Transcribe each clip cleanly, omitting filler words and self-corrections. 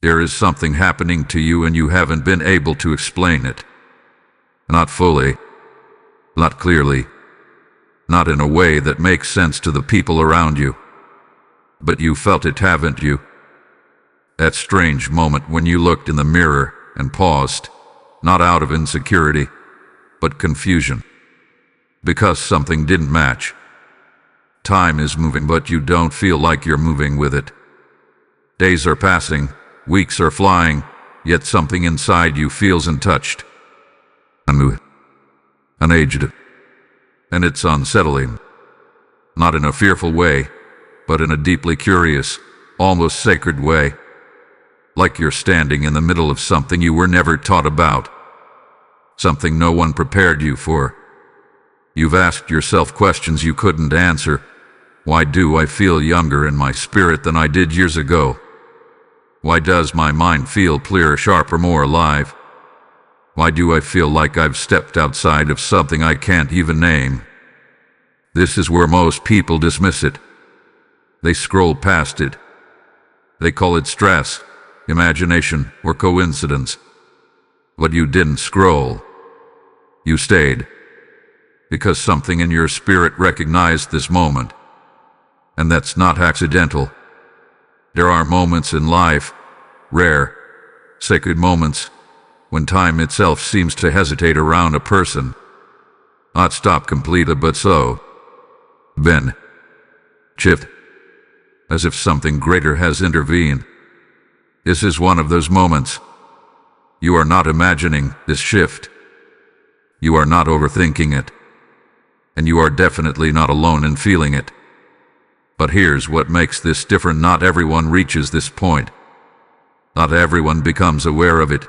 There is something happening to you and you haven't been able to explain it. Not fully, not clearly, not in a way that makes sense to the people around you. But you felt it, haven't you? That strange moment when you looked in the mirror and paused, not out of insecurity, but confusion. Because something didn't match. Time is moving, but you don't feel like you're moving with it. Days are passing, weeks are flying, yet something inside you feels untouched, unmoved, unaged, and it's unsettling. Not in a fearful way, but in a deeply curious, almost sacred way. Like you're standing in the middle of something you were never taught about. Something no one prepared you for. You've asked yourself questions you couldn't answer. Why do I feel younger in my spirit than I did years ago? Why does my mind feel clearer, sharper, more alive? Why do I feel like I've stepped outside of something I can't even name? This is where most people dismiss it. They scroll past it. They call it stress, imagination, or coincidence. But you didn't scroll. You stayed. Because something in your spirit recognized this moment. And that's not accidental. There are moments in life, rare, sacred moments, when time itself seems to hesitate around a person. Not stop completely, but so. Bend. Shift. As if something greater has intervened. This is one of those moments. You are not imagining this shift. You are not overthinking it. And you are definitely not alone in feeling it. But here's what makes this different. Not everyone reaches this point. Not everyone becomes aware of it.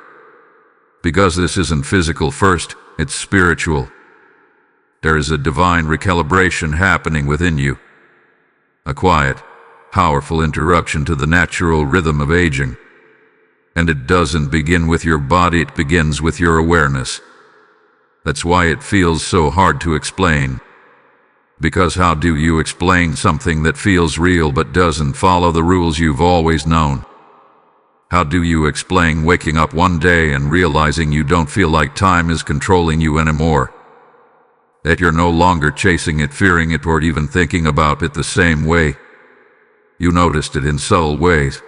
Because this isn't physical first, it's spiritual. There is a divine recalibration happening within you. A quiet, powerful interruption to the natural rhythm of aging. And it doesn't begin with your body, it begins with your awareness. That's why it feels so hard to explain. Because how do you explain something that feels real but doesn't follow the rules you've always known? How do you explain waking up one day and realizing you don't feel like time is controlling you anymore? That you're no longer chasing it, fearing it, or even thinking about it the same way? You noticed it in subtle ways.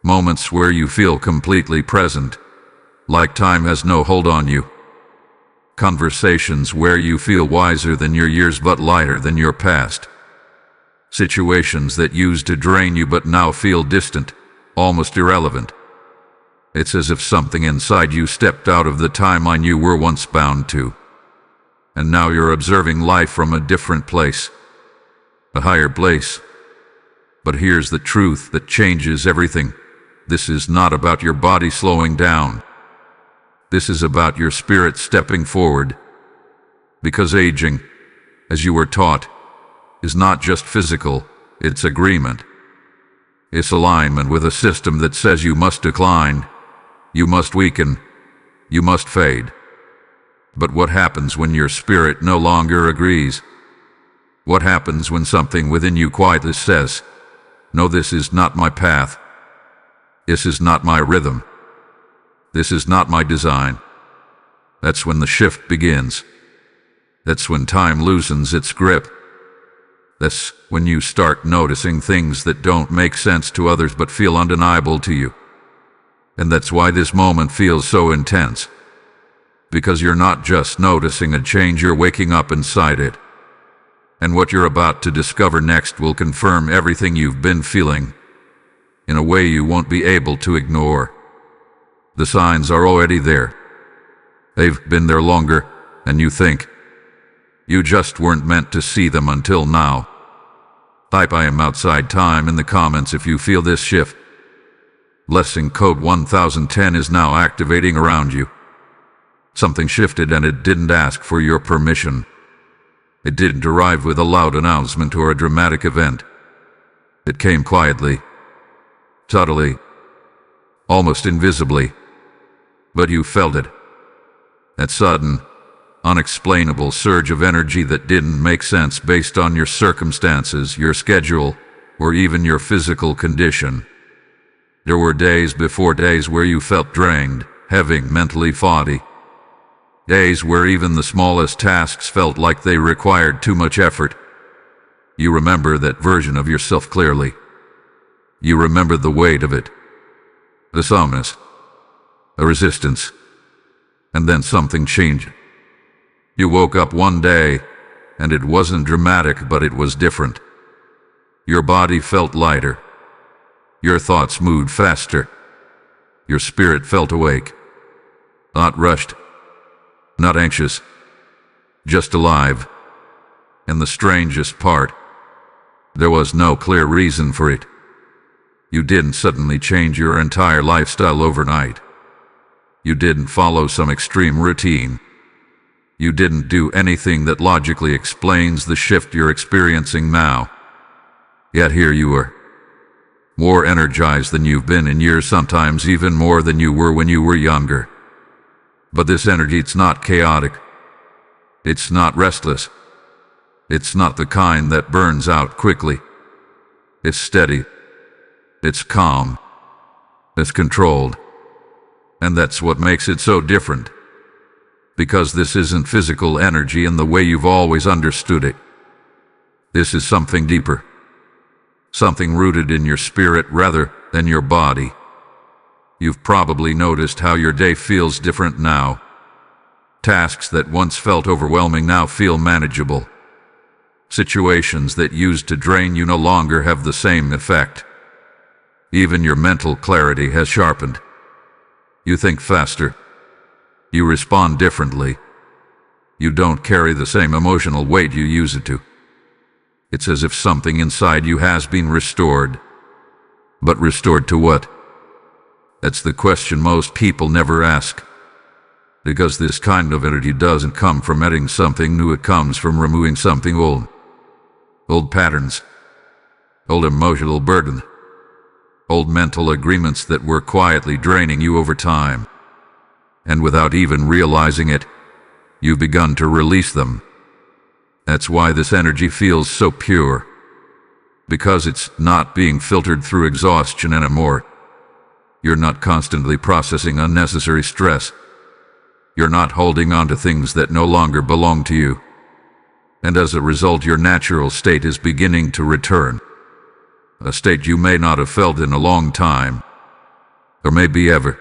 Moments where you feel completely present, like time has no hold on you. Conversations where you feel wiser than your years but lighter than your past. Situations that used to drain you but now feel distant, almost irrelevant. It's as if something inside you stepped out of the timeline you were once bound to. And now you're observing life from a different place. A higher place. But here's the truth that changes everything. This is not about your body slowing down. This is about your spirit stepping forward. Because aging, as you were taught, is not just physical, it's agreement. It's alignment with a system that says you must decline, you must weaken, you must fade. But what happens when your spirit no longer agrees? What happens when something within you quietly says, "No, this is not my path. This is not my rhythm. This is not my design"? That's when the shift begins. That's when time loosens its grip. That's when you start noticing things that don't make sense to others but feel undeniable to you. And that's why this moment feels so intense. Because you're not just noticing a change, you're waking up inside it. And what you're about to discover next will confirm everything you've been feeling, in a way you won't be able to ignore. The signs are already there. They've been there longer than you think. You just weren't meant to see them until now. Type "I am outside time" in the comments if you feel this shift. Blessing code 1010 is now activating around you. Something shifted and it didn't ask for your permission. It didn't arrive with a loud announcement or a dramatic event. It came quietly, subtly, almost invisibly. But you felt it. That sudden, unexplainable surge of energy that didn't make sense based on your circumstances, your schedule, or even your physical condition. There were days before days where you felt drained, heavy, mentally foggy. Days where even the smallest tasks felt like they required too much effort. You remember that version of yourself clearly. You remember the weight of it, the soreness, the resistance, and then something changed. You woke up one day, and it wasn't dramatic, but it was different. Your body felt lighter. Your thoughts moved faster. Your spirit felt awake. Not rushed. Not anxious. Just alive. And the strangest part, there was no clear reason for it. You didn't suddenly change your entire lifestyle overnight. You didn't follow some extreme routine. You didn't do anything that logically explains the shift you're experiencing now. Yet here you were. More energized than you've been in years, sometimes even more than you were when you were younger. But this energy, it's not chaotic. It's not restless. It's not the kind that burns out quickly. It's steady. It's calm. It's controlled. And that's what makes it so different. Because this isn't physical energy in the way you've always understood it. This is something deeper. Something rooted in your spirit rather than your body. You've probably noticed how your day feels different now. Tasks that once felt overwhelming now feel manageable. Situations that used to drain you no longer have the same effect. Even your mental clarity has sharpened. You think faster. You respond differently. You don't carry the same emotional weight you used to. It's as if something inside you has been restored. But restored to what? That's the question most people never ask. Because this kind of energy doesn't come from adding something new, it comes from removing something old. Old patterns. Old emotional burden. Old mental agreements that were quietly draining you over time. And without even realizing it, you've begun to release them. That's why this energy feels so pure. Because it's not being filtered through exhaustion anymore. You're not constantly processing unnecessary stress. You're not holding on to things that no longer belong to you. And as a result, your natural state is beginning to return. A state you may not have felt in a long time. Or maybe ever.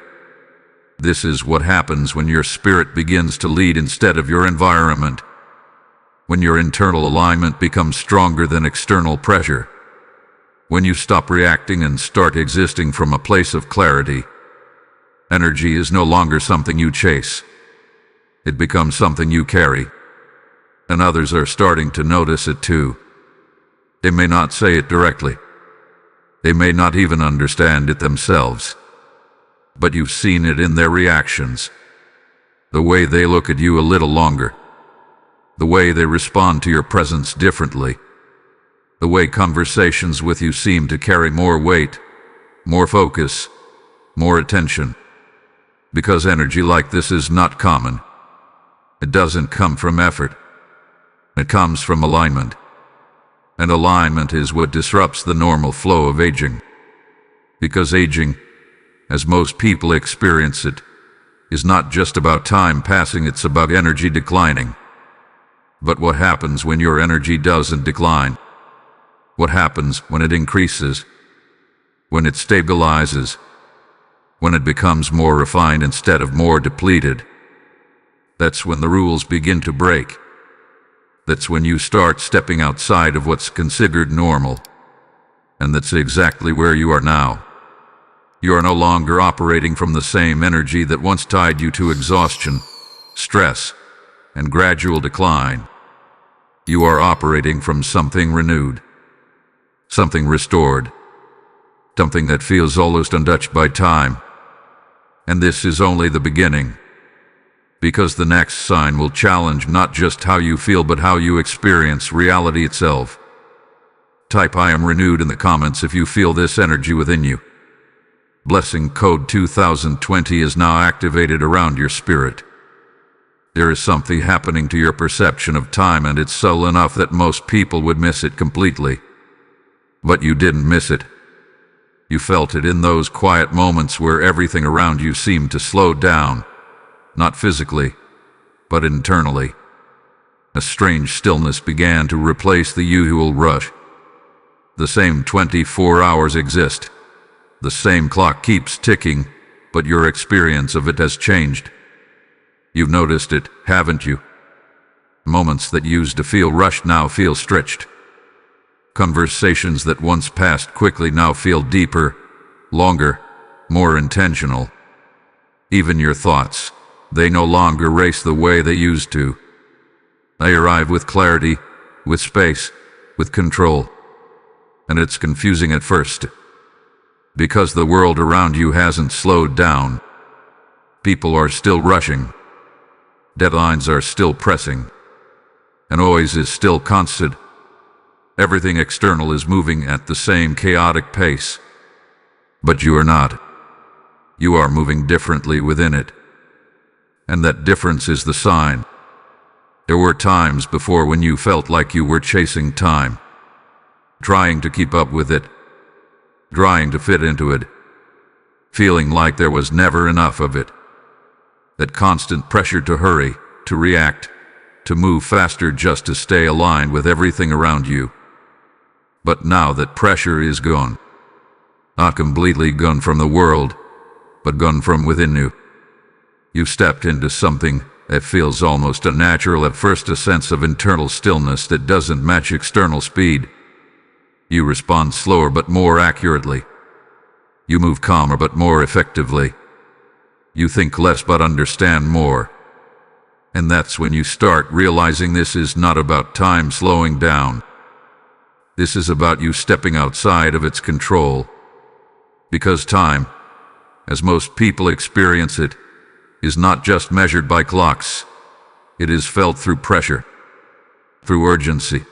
This is what happens when your spirit begins to lead instead of your environment. When your internal alignment becomes stronger than external pressure. When you stop reacting and start existing from a place of clarity. Energy is no longer something you chase. It becomes something you carry. And others are starting to notice it too. They may not say it directly. They may not even understand it themselves. But you've seen it in their reactions. The way they look at you a little longer. The way they respond to your presence differently. The way conversations with you seem to carry more weight, more focus, more attention. Because energy like this is not common. It doesn't come from effort. It comes from alignment. And alignment is what disrupts the normal flow of aging. Because aging, as most people experience it, is not just about time passing, it's about energy declining. But what happens when your energy doesn't decline? What happens when it increases? When it stabilizes? When it becomes more refined instead of more depleted? That's when the rules begin to break. That's when you start stepping outside of what's considered normal. And that's exactly where you are now. You are no longer operating from the same energy that once tied you to exhaustion, stress, and gradual decline. You are operating from something renewed, something restored, something that feels almost untouched by time. And this is only the beginning. Because the next sign will challenge not just how you feel but how you experience reality itself. Type "I am renewed" in the comments if you feel this energy within you. Blessing code 2020 is now activated around your spirit. There is something happening to your perception of time, and it's subtle enough that most people would miss it completely. But you didn't miss it. You felt it in those quiet moments where everything around you seemed to slow down, not physically, but internally. A strange stillness began to replace the usual rush. The same 24 hours exist. The same clock keeps ticking, but your experience of it has changed. You've noticed it, haven't you? Moments that used to feel rushed now feel stretched. Conversations that once passed quickly now feel deeper, longer, more intentional. Even your thoughts, they no longer race the way they used to. They arrive with clarity, with space, with control. And it's confusing at first. Because the world around you hasn't slowed down. People are still rushing. Deadlines are still pressing. And noise is still constant. Everything external is moving at the same chaotic pace. But you are not. You are moving differently within it. And that difference is the sign. There were times before when you felt like you were chasing time, trying to keep up with it, trying to fit into it, feeling like there was never enough of it. That constant pressure to hurry, to react, to move faster just to stay aligned with everything around you. But now that pressure is gone, not completely gone from the world, but gone from within you. You've stepped into something that feels almost unnatural at first, a sense of internal stillness that doesn't match external speed. You respond slower but more accurately. You move calmer but more effectively. You think less but understand more. And that's when you start realizing this is not about time slowing down. This is about you stepping outside of its control. Because time, as most people experience it, is not just measured by clocks. It is felt through pressure, through urgency,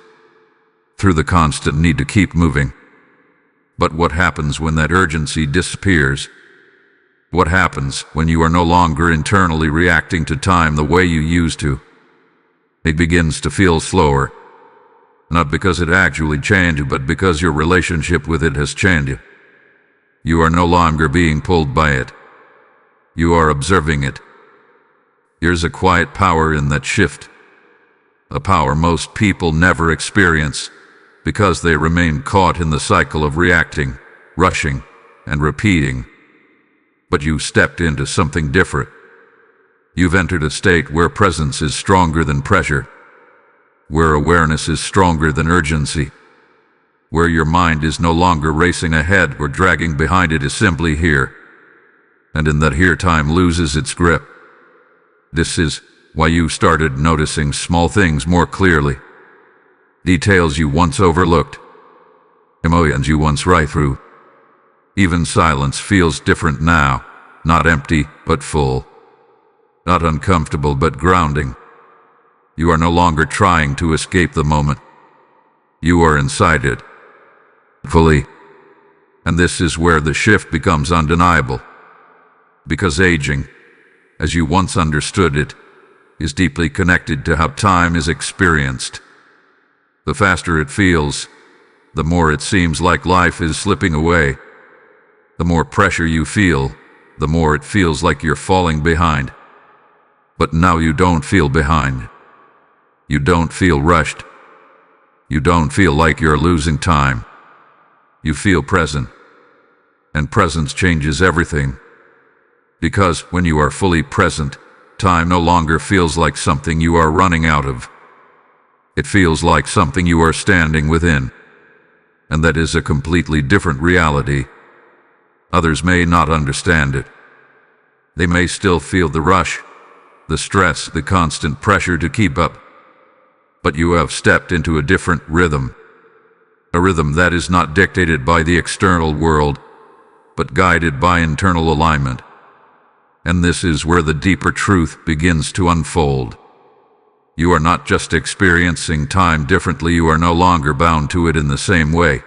through the constant need to keep moving. But what happens when that urgency disappears? What happens when you are no longer internally reacting to time the way you used to? It begins to feel slower, not because it actually changed, but because your relationship with it has changed. You are no longer being pulled by it. You are observing it. There's a quiet power in that shift, a power most people never experience because they remain caught in the cycle of reacting, rushing, and repeating. But you stepped into something different. You've entered a state where presence is stronger than pressure, where awareness is stronger than urgency, where your mind is no longer racing ahead or dragging behind, it is simply here. And in that here, time loses its grip. This is why you started noticing small things more clearly. Details you once overlooked. Emotions you once right through. Even silence feels different now, not empty but full. Not uncomfortable but grounding. You are no longer trying to escape the moment. You are inside it, fully. And this is where the shift becomes undeniable. Because aging, as you once understood it, is deeply connected to how time is experienced. The faster it feels, the more it seems like life is slipping away. The more pressure you feel, the more it feels like you're falling behind. But now you don't feel behind. You don't feel rushed. You don't feel like you're losing time. You feel present. And presence changes everything. Because when you are fully present, time no longer feels like something you are running out of. It feels like something you are standing within. And that is a completely different reality. Others may not understand it. They may still feel the rush, the stress, the constant pressure to keep up. But you have stepped into a different rhythm. A rhythm that is not dictated by the external world, but guided by internal alignment. And this is where the deeper truth begins to unfold. You are not just experiencing time differently, you are no longer bound to it in the same way.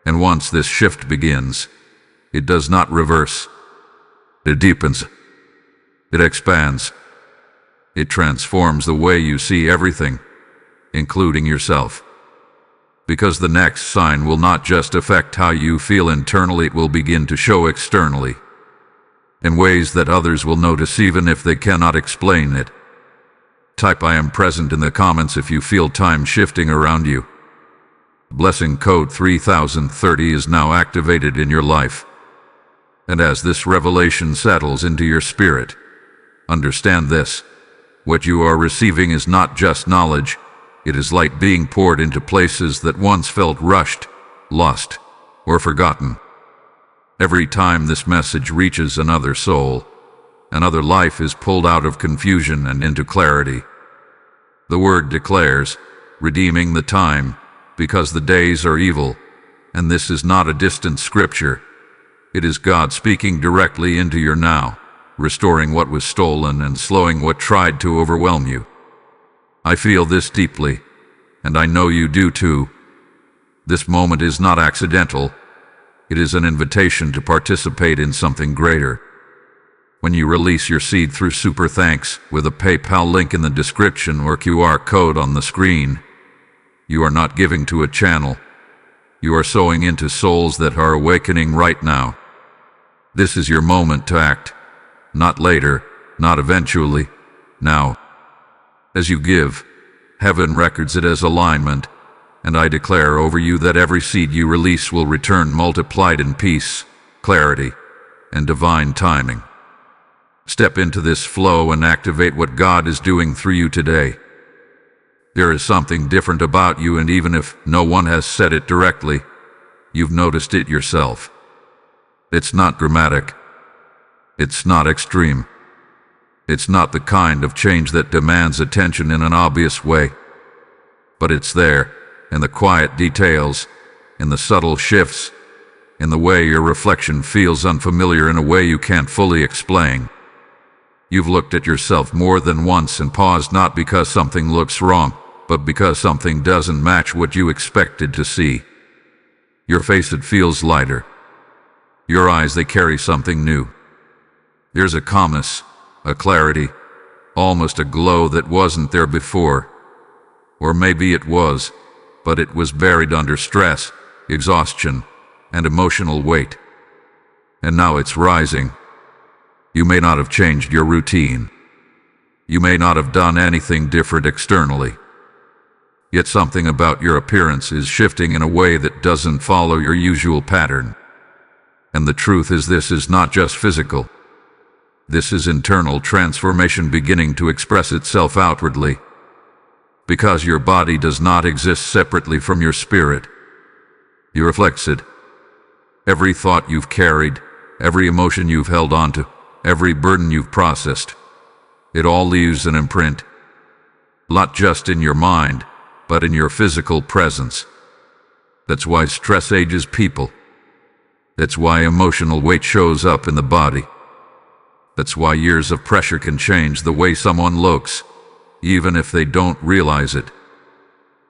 And once this shift begins, it does not reverse. It deepens. It expands. It transforms the way you see everything, including yourself. Because the next sign will not just affect how you feel internally, it will begin to show externally, in ways that others will notice even if they cannot explain it. Type "I am present" in the comments if you feel time shifting around you. Blessing code 3030 is now activated in your life. And as this revelation settles into your spirit, understand this: what you are receiving is not just knowledge, it is light being poured into places that once felt rushed, lost, or forgotten. Every time this message reaches another soul, another life is pulled out of confusion and into clarity. The word declares, redeeming the time, because the days are evil, and this is not a distant scripture. It is God speaking directly into your now, restoring what was stolen and slowing what tried to overwhelm you. I feel this deeply, and I know you do too. This moment is not accidental. It is an invitation to participate in something greater. When you release your seed through Super Thanks with a PayPal link in the description or QR code on the screen, you are not giving to a channel. You are sowing into souls that are awakening right now. This is your moment to act. Not later, not eventually, now. As you give, heaven records it as alignment, and I declare over you that every seed you release will return multiplied in peace, clarity, and divine timing. Step into this flow and activate what God is doing through you today. There is something different about you, and even if no one has said it directly, you've noticed it yourself. It's not dramatic. It's not extreme. It's not the kind of change that demands attention in an obvious way. But it's there, in the quiet details, in the subtle shifts, in the way your reflection feels unfamiliar in a way you can't fully explain. You've looked at yourself more than once and paused, not because something looks wrong, but because something doesn't match what you expected to see. Your face, it feels lighter. Your eyes, they carry something new. There's a calmness, a clarity, almost a glow that wasn't there before. Or maybe it was, but it was buried under stress, exhaustion, and emotional weight. And now it's rising. You may not have changed your routine. You may not have done anything different externally. Yet something about your appearance is shifting in a way that doesn't follow your usual pattern. And the truth is, this is not just physical. This is internal transformation beginning to express itself outwardly. Because your body does not exist separately from your spirit. You reflect it. Every thought you've carried, every emotion you've held onto, every burden you've processed, it all leaves an imprint. Not just in your mind, but in your physical presence. That's why stress ages people. That's why emotional weight shows up in the body. That's why years of pressure can change the way someone looks, even if they don't realize it.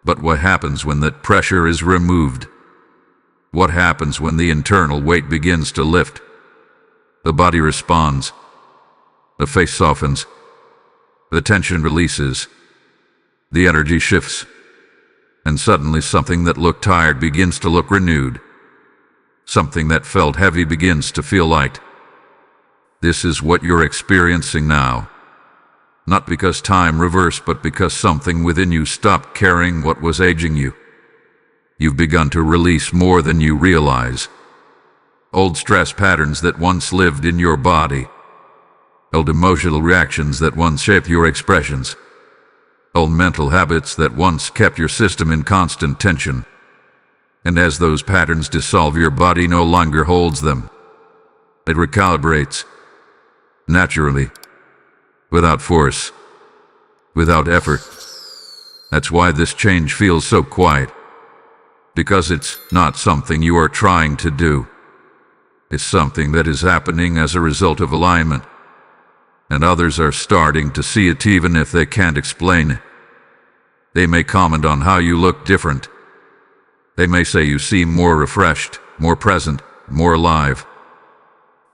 But what happens when that pressure is removed? What happens when the internal weight begins to lift? The body responds. The face softens. The tension releases. The energy shifts. And suddenly something that looked tired begins to look renewed. Something that felt heavy begins to feel light. This is what you're experiencing now. Not because time reversed, but because something within you stopped carrying what was aging you. You've begun to release more than you realize. Old stress patterns that once lived in your body. Old emotional reactions that once shaped your expressions. Old mental habits that once kept your system in constant tension. And as those patterns dissolve, your body no longer holds them. It recalibrates. Naturally. Without force. Without effort. That's why this change feels so quiet. Because it's not something you are trying to do. It's something that is happening as a result of alignment. And others are starting to see it even if they can't explain it. They may comment on how you look different. They may say you seem more refreshed, more present, more alive.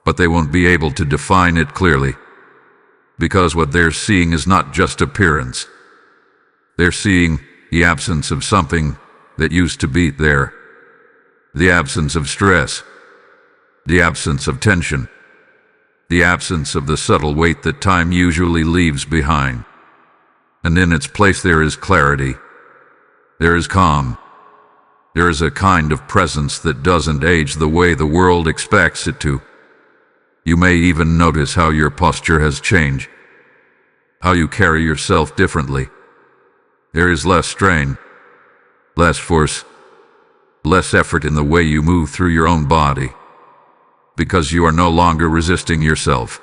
But they won't be able to define it clearly. Because what they're seeing is not just appearance. They're seeing the absence of something that used to be there. The absence of stress. The absence of tension. The absence of the subtle weight that time usually leaves behind. And in its place there is clarity. There is calm. There is a kind of presence that doesn't age the way the world expects it to. You may even notice how your posture has changed, how you carry yourself differently. There is less strain, less force, less effort in the way you move through your own body, because you are no longer resisting yourself.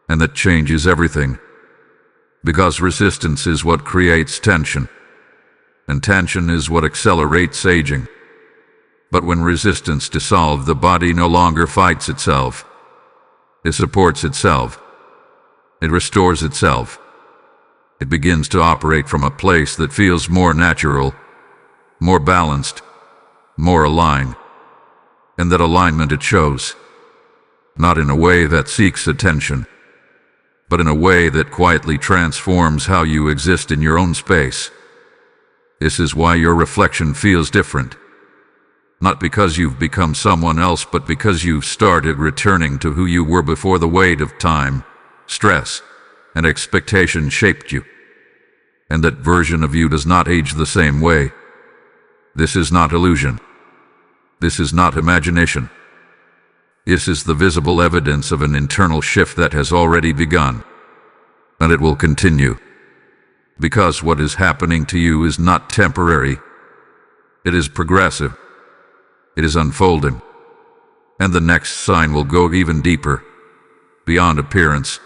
And that changes everything, because resistance is what creates tension, and tension is what accelerates aging. But when resistance dissolves, the body no longer fights itself. It supports itself. It restores itself. It begins to operate from a place that feels more natural, more balanced, more aligned. And that alignment it shows, not in a way that seeks attention, but in a way that quietly transforms how you exist in your own space. This is why your reflection feels different. Not because you've become someone else, but because you've started returning to who you were before the weight of time, stress, and expectation shaped you. And that version of you does not age the same way. This is not illusion. This is not imagination. This is the visible evidence of an internal shift that has already begun. And it will continue. Because what is happening to you is not temporary. It is progressive. It is unfolding. And the next sign will go even deeper, beyond appearance,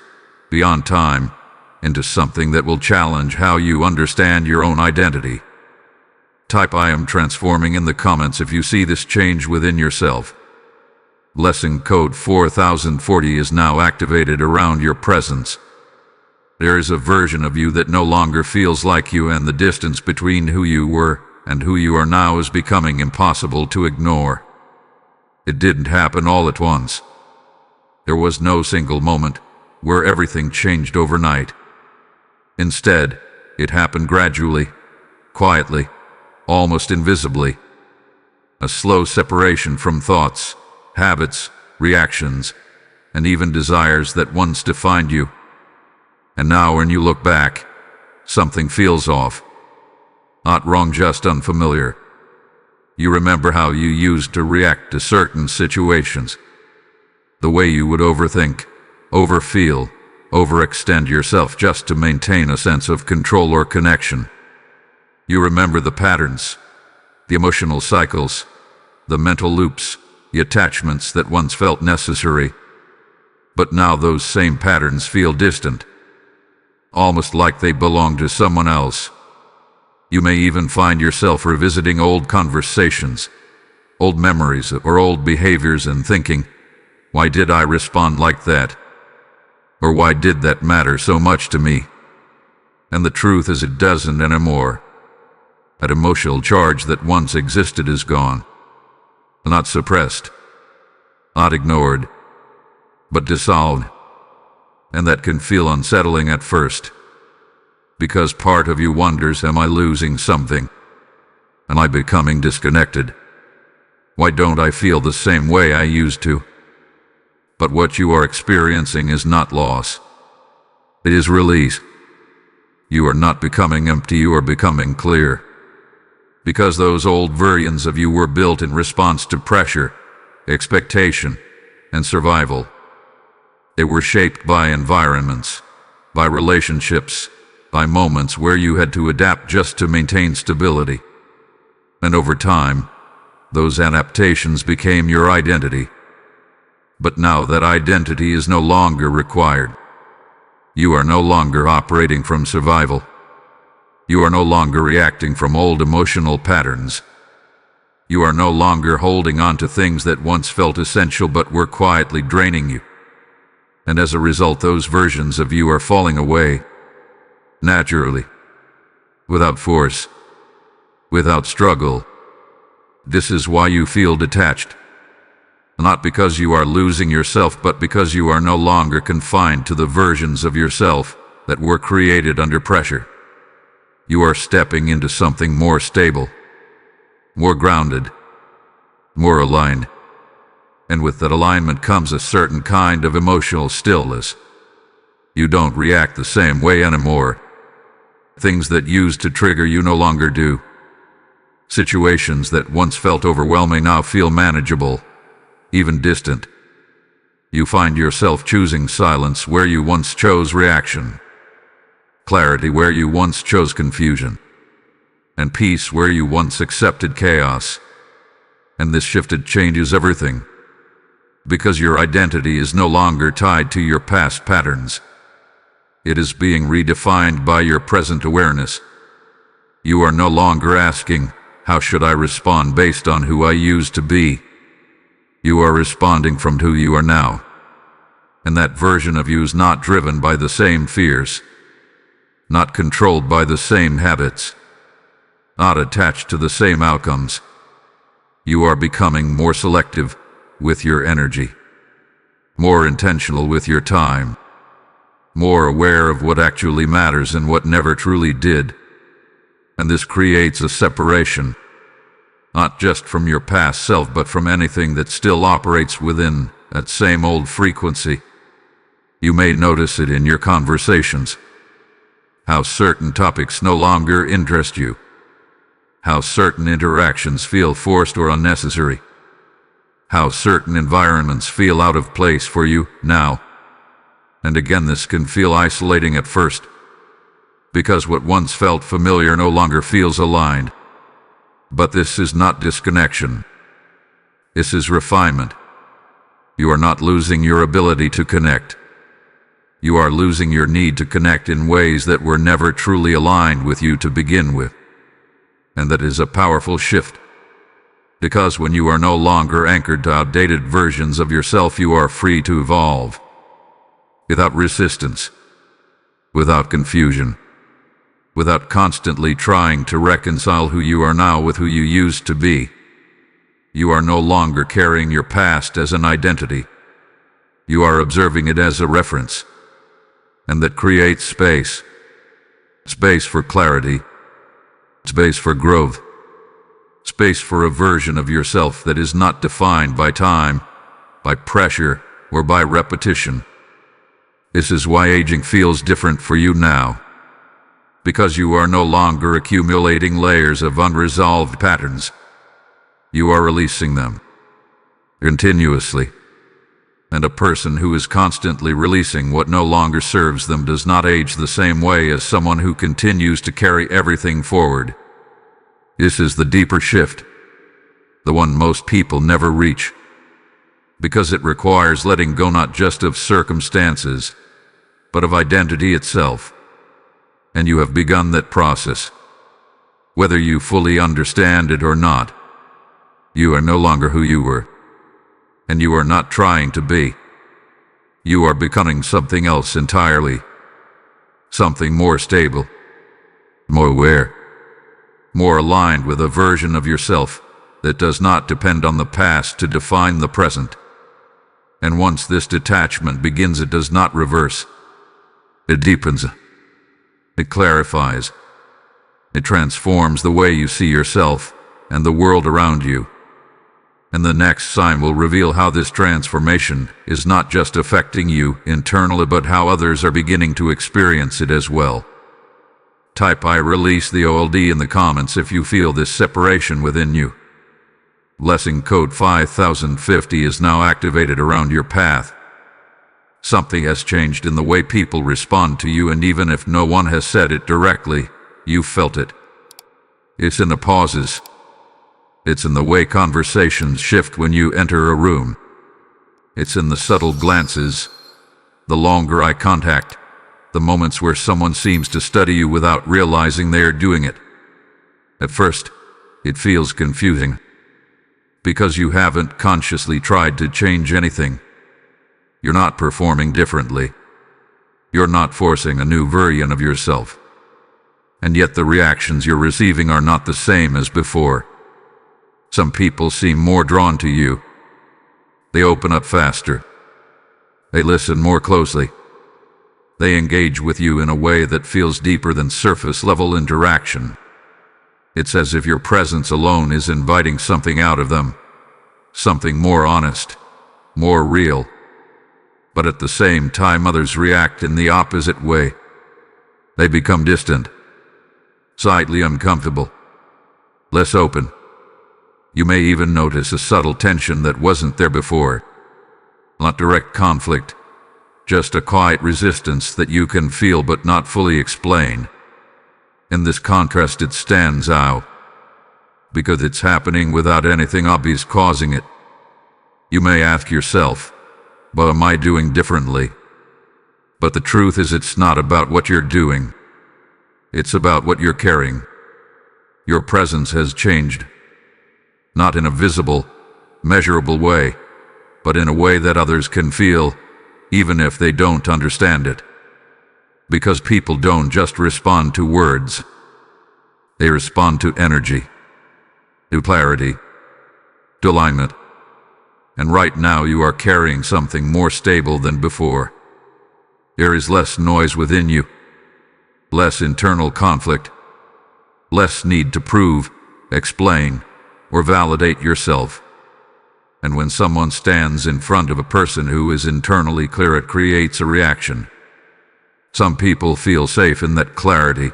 beyond time, into something that will challenge how you understand your own identity. Type "I am transforming" in the comments if you see this change within yourself. Blessing code 4040 is now activated around your presence. There is a version of you that no longer feels like you, and the distance between who you were and who you are now is becoming impossible to ignore. It didn't happen all at once. There was no single moment where everything changed overnight. Instead, it happened gradually, quietly, almost invisibly. A slow separation from thoughts, habits, reactions, and even desires that once defined you. And now when you look back, something feels off. Not wrong, just unfamiliar. You remember how you used to react to certain situations. The way you would overthink, overfeel, overextend yourself just to maintain a sense of control or connection. You remember the patterns, the emotional cycles, the mental loops, the attachments that once felt necessary. But now those same patterns feel distant, almost like they belong to someone else. You may even find yourself revisiting old conversations, old memories, or old behaviors and thinking, why did I respond like that? Or why did that matter so much to me? And the truth is, it doesn't anymore. That emotional charge that once existed is gone. Not suppressed, not ignored, but dissolved. And that can feel unsettling at first. Because part of you wonders, am I losing something? Am I becoming disconnected? Why don't I feel the same way I used to? But what you are experiencing is not loss. It is release. You are not becoming empty, you are becoming clear. Because those old versions of you were built in response to pressure, expectation, and survival. They were shaped by environments, by relationships, by moments where you had to adapt just to maintain stability. And over time, those adaptations became your identity. But now that identity is no longer required. You are no longer operating from survival. You are no longer reacting from old emotional patterns. You are no longer holding on to things that once felt essential but were quietly draining you. And as a result, those versions of you are falling away. Naturally. Without force. Without struggle. This is why you feel detached. Not because you are losing yourself, but because you are no longer confined to the versions of yourself that were created under pressure. You are stepping into something more stable, more grounded, more aligned. And with that alignment comes a certain kind of emotional stillness. You don't react the same way anymore. Things that used to trigger you no longer do. Situations that once felt overwhelming now feel manageable, even distant. You find yourself choosing silence where you once chose reaction, clarity where you once chose confusion, and peace where you once accepted chaos. And this shift changes everything, because your identity is no longer tied to your past patterns. It is being redefined by your present awareness. You are no longer asking, "How should I respond based on who I used to be?" You are responding from who you are now. And that version of you is not driven by the same fears, not controlled by the same habits, not attached to the same outcomes. You are becoming more selective with your energy, more intentional with your time, more aware of what actually matters and what never truly did. And this creates a separation, not just from your past self, but from anything that still operates within that same old frequency. You may notice it in your conversations, how certain topics no longer interest you, how certain interactions feel forced or unnecessary, how certain environments feel out of place for you now. And again, this can feel isolating at first, because what once felt familiar no longer feels aligned. But this is not disconnection. This is refinement. You are not losing your ability to connect. You are losing your need to connect in ways that were never truly aligned with you to begin with. And that is a powerful shift. Because when you are no longer anchored to outdated versions of yourself, you are free to evolve. Without resistance, without confusion, without constantly trying to reconcile who you are now with who you used to be. You are no longer carrying your past as an identity. You are observing it as a reference. And that creates space. Space for clarity. Space for growth. Space for a version of yourself that is not defined by time, by pressure, or by repetition. This is why aging feels different for you now. Because you are no longer accumulating layers of unresolved patterns. You are releasing them continuously. And a person who is constantly releasing what no longer serves them does not age the same way as someone who continues to carry everything forward. This is the deeper shift, the one most people never reach, because it requires letting go not just of circumstances, but of identity itself. And you have begun that process. Whether you fully understand it or not, you are no longer who you were. And you are not trying to be. You are becoming something else entirely. Something more stable, more aware, more aligned with a version of yourself that does not depend on the past to define the present. And once this detachment begins, it does not reverse. It deepens. It clarifies. It transforms the way you see yourself and the world around you. And the next sign will reveal how this transformation is not just affecting you internally, but how others are beginning to experience it as well. Type "I release the old" in the comments if you feel this separation within you. Blessing code 5050 is now activated around your path. Something has changed in the way people respond to you, and even if no one has said it directly, you felt it. It's in the pauses. It's in the way conversations shift when you enter a room. It's in the subtle glances, the longer eye contact, the moments where someone seems to study you without realizing they are doing it. At first, it feels confusing, because you haven't consciously tried to change anything. You're not performing differently. You're not forcing a new version of yourself. And yet the reactions you're receiving are not the same as before. Some people seem more drawn to you. They open up faster. They listen more closely. They engage with you in a way that feels deeper than surface-level interaction. It's as if your presence alone is inviting something out of them, something more honest, more real. But at the same time, others react in the opposite way. They become distant, slightly uncomfortable, less open. You may even notice a subtle tension that wasn't there before. Not direct conflict, just a quiet resistance that you can feel but not fully explain. In this contrast, it stands out, because it's happening without anything obvious causing it. You may ask yourself, what am I doing differently? But the truth is, it's not about what you're doing. It's about what you're carrying. Your presence has changed. Not in a visible, measurable way, but in a way that others can feel, even if they don't understand it. Because people don't just respond to words. They respond to energy, to clarity, to alignment. And right now you are carrying something more stable than before. There is less noise within you, less internal conflict, less need to prove, explain, or validate yourself. And when someone stands in front of a person who is internally clear, it creates a reaction. Some people feel safe in that clarity.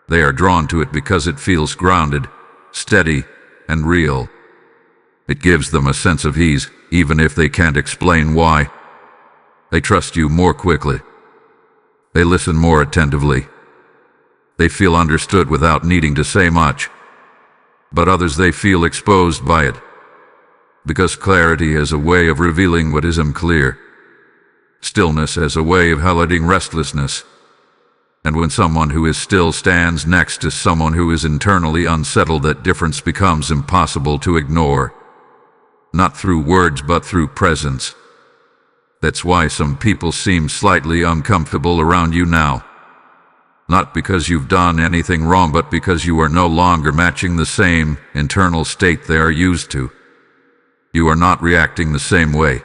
They are drawn to it because it feels grounded, steady, and real. It gives them a sense of ease, even if they can't explain why. They trust you more quickly. They listen more attentively. They feel understood without needing to say much. But others, they feel exposed by it. Because clarity is a way of revealing what is unclear. Stillness as a way of highlighting restlessness. And when someone who is still stands next to someone who is internally unsettled, that difference becomes impossible to ignore. Not through words, but through presence. That's why some people seem slightly uncomfortable around you now. Not because you've done anything wrong, but because you are no longer matching the same internal state they are used to. You are not reacting the same way.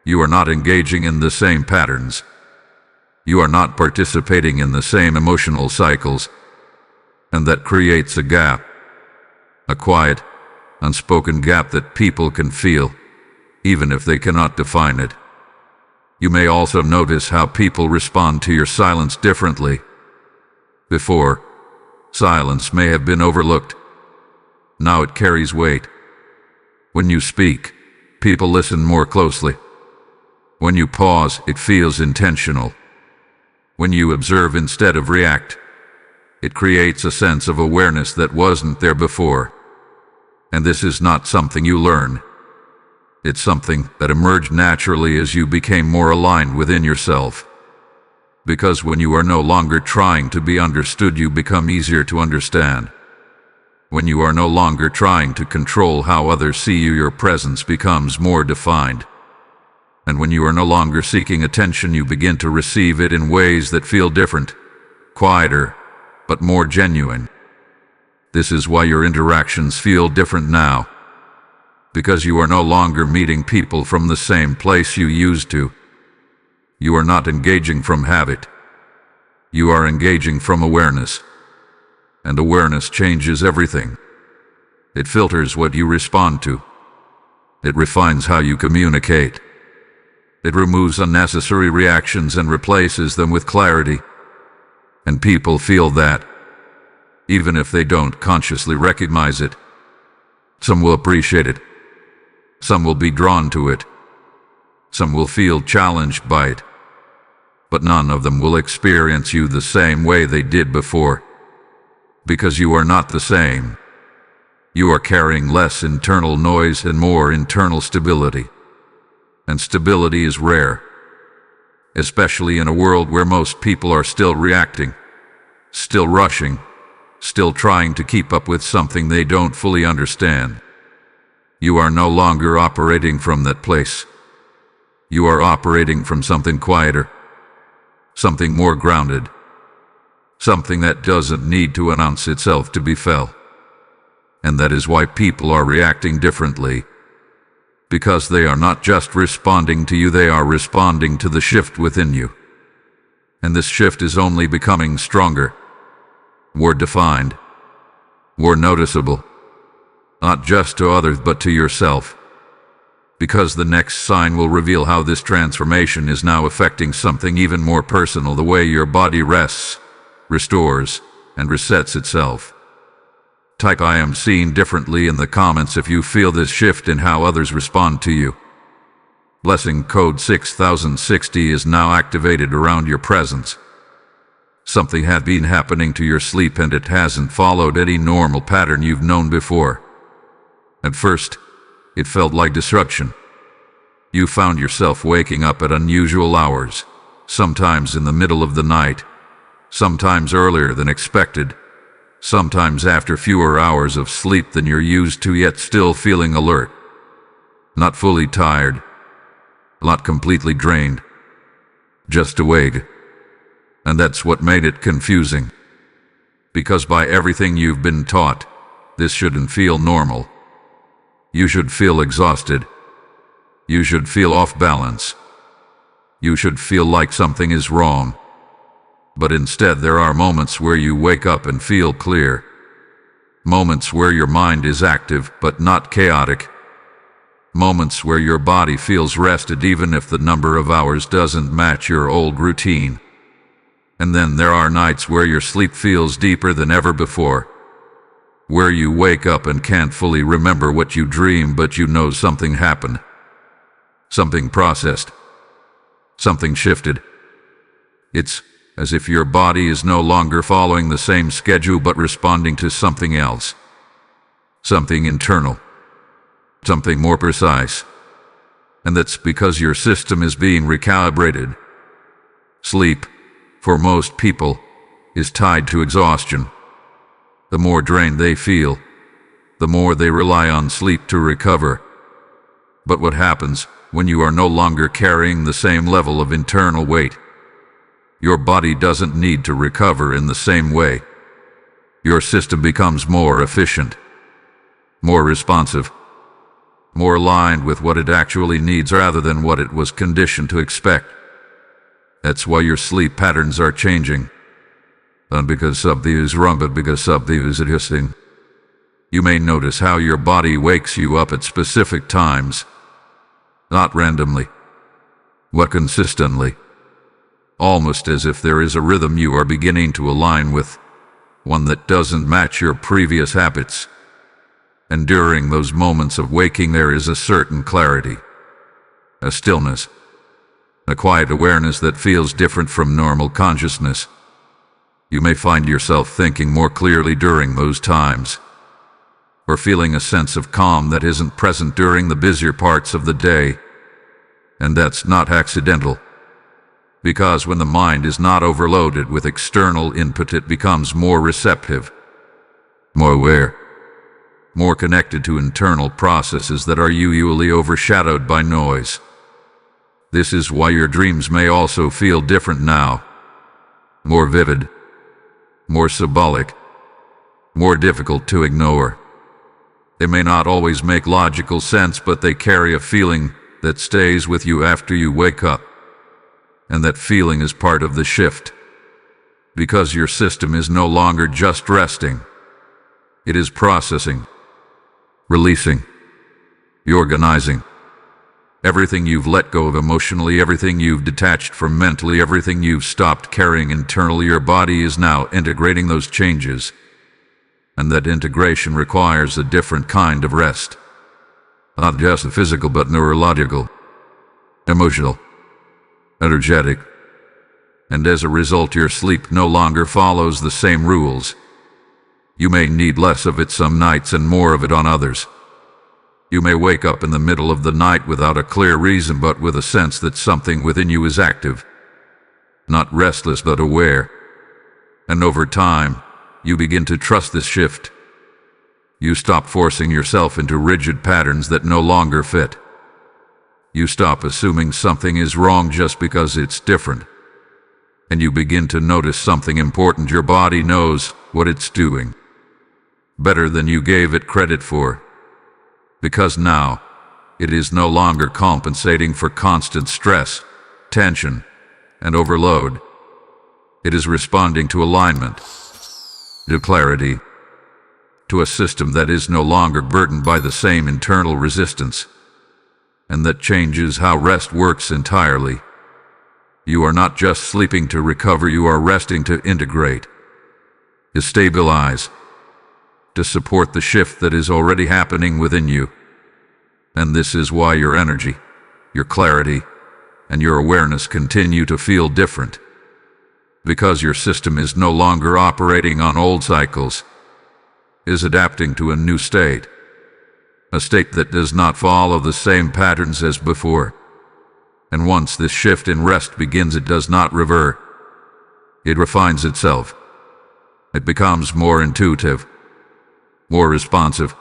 You are not engaging in the same patterns. You are not participating in the same emotional cycles. And that creates a gap. A quiet, unspoken gap that people can feel, even if they cannot define it. You may also notice how people respond to your silence differently. Before, silence may have been overlooked. Now it carries weight. When you speak, people listen more closely. When you pause, it feels intentional. When you observe instead of react, it creates a sense of awareness that wasn't there before. And this is not something you learn. It's something that emerged naturally as you became more aligned within yourself. Because when you are no longer trying to be understood, you become easier to understand. When you are no longer trying to control how others see you, your presence becomes more defined. And when you are no longer seeking attention, you begin to receive it in ways that feel different, quieter, but more genuine. This is why your interactions feel different now. Because you are no longer meeting people from the same place you used to. You are not engaging from habit. You are engaging from awareness. And awareness changes everything. It filters what you respond to. It refines how you communicate. It removes unnecessary reactions and replaces them with clarity. And people feel that, even if they don't consciously recognize it. Some will appreciate it. Some will be drawn to it. Some will feel challenged by it. But none of them will experience you the same way they did before. Because you are not the same. You are carrying less internal noise and more internal stability. And stability is rare, especially in a world where most people are still reacting, still rushing, still trying to keep up with something they don't fully understand. You are no longer operating from that place. You are operating from something quieter, something more grounded, something that doesn't need to announce itself to be felt. And that is why people are reacting differently. Because they are not just responding to you, they are responding to the shift within you. And this shift is only becoming stronger, more defined, more noticeable, not just to others but to yourself. Because the next sign will reveal how this transformation is now affecting something even more personal, the way your body rests, restores, and resets itself. Type "I am seen differently" in the comments if you feel this shift in how others respond to you. Blessing code 6060 is now activated around your presence. Something had been happening to your sleep and it hasn't followed any normal pattern you've known before. At first, it felt like disruption. You found yourself waking up at unusual hours, sometimes in the middle of the night, sometimes earlier than expected, sometimes after fewer hours of sleep than you're used to, yet still feeling alert. Not fully tired, not completely drained, just awake. And that's what made it confusing. Because by everything you've been taught, this shouldn't feel normal. You should feel exhausted. You should feel off balance. You should feel like something is wrong. But instead there are moments where you wake up and feel clear. Moments where your mind is active but not chaotic. Moments where your body feels rested even if the number of hours doesn't match your old routine. And then there are nights where your sleep feels deeper than ever before. Where you wake up and can't fully remember what you dreamed, but you know something happened. Something processed. Something shifted. It's as if your body is no longer following the same schedule but responding to something else. Something internal. Something more precise. And that's because your system is being recalibrated. Sleep, for most people, is tied to exhaustion. The more drained they feel, the more they rely on sleep to recover. But what happens when you are no longer carrying the same level of internal weight? Your body doesn't need to recover in the same way. Your system becomes more efficient, more responsive, more aligned with what it actually needs rather than what it was conditioned to expect. That's why your sleep patterns are changing. Not because something is wrong, but because something is existing. You may notice how your body wakes you up at specific times. Not randomly, but consistently. Almost as if there is a rhythm you are beginning to align with, one that doesn't match your previous habits. And during those moments of waking there is a certain clarity, a stillness, a quiet awareness that feels different from normal consciousness. You may find yourself thinking more clearly during those times, or feeling a sense of calm that isn't present during the busier parts of the day. And that's not accidental. Because when the mind is not overloaded with external input, it becomes more receptive, more aware, more connected to internal processes that are usually overshadowed by noise. This is why your dreams may also feel different now. More vivid, more symbolic, more difficult to ignore. They may not always make logical sense, but they carry a feeling that stays with you after you wake up. And that feeling is part of the shift. Because your system is no longer just resting. It is processing, releasing, reorganizing. Everything you've let go of emotionally, everything you've detached from mentally, everything you've stopped carrying internally, your body is now integrating those changes. And that integration requires a different kind of rest. Not just physical, but neurological, emotional, energetic. And as a result, your sleep no longer follows the same rules. You may need less of it some nights and more of it on others. You may wake up in the middle of the night without a clear reason, but with a sense that something within you is active. Not restless, but aware. And over time, you begin to trust this shift. You stop forcing yourself into rigid patterns that no longer fit. You stop assuming something is wrong just because it's different. And you begin to notice something important. Your body knows what it's doing better than you gave it credit for. Because now, it is no longer compensating for constant stress, tension, and overload. It is responding to alignment, to clarity, to a system that is no longer burdened by the same internal resistance, and that changes how rest works entirely. You are not just sleeping to recover, you are resting to integrate, to stabilize, to support the shift that is already happening within you. And this is why your energy, your clarity, and your awareness continue to feel different. Because your system is no longer operating on old cycles, is adapting to a new state. A state that does not follow the same patterns as before. And once this shift in rest begins, it does not revert. It refines itself. It becomes more intuitive, more responsive,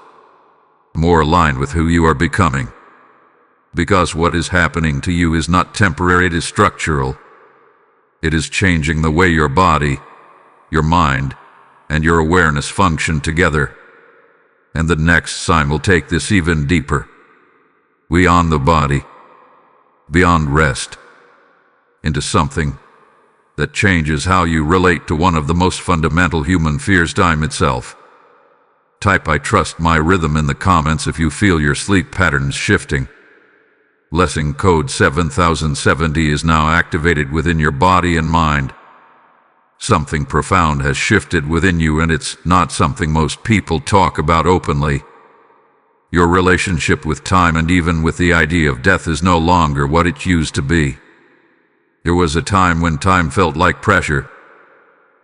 more aligned with who you are becoming. Because what is happening to you is not temporary, it is structural. It is changing the way your body, your mind, and your awareness function together. And the next time will take this even deeper. Beyond the body, beyond rest, into something that changes how you relate to one of the most fundamental human fears, time itself. Type "I trust my rhythm" in the comments if you feel your sleep patterns shifting. Lesson code 7070 is now activated within your body and mind. Something profound has shifted within you, and it's not something most people talk about openly. Your relationship with time and even with the idea of death is no longer what it used to be. There was a time when time felt like pressure,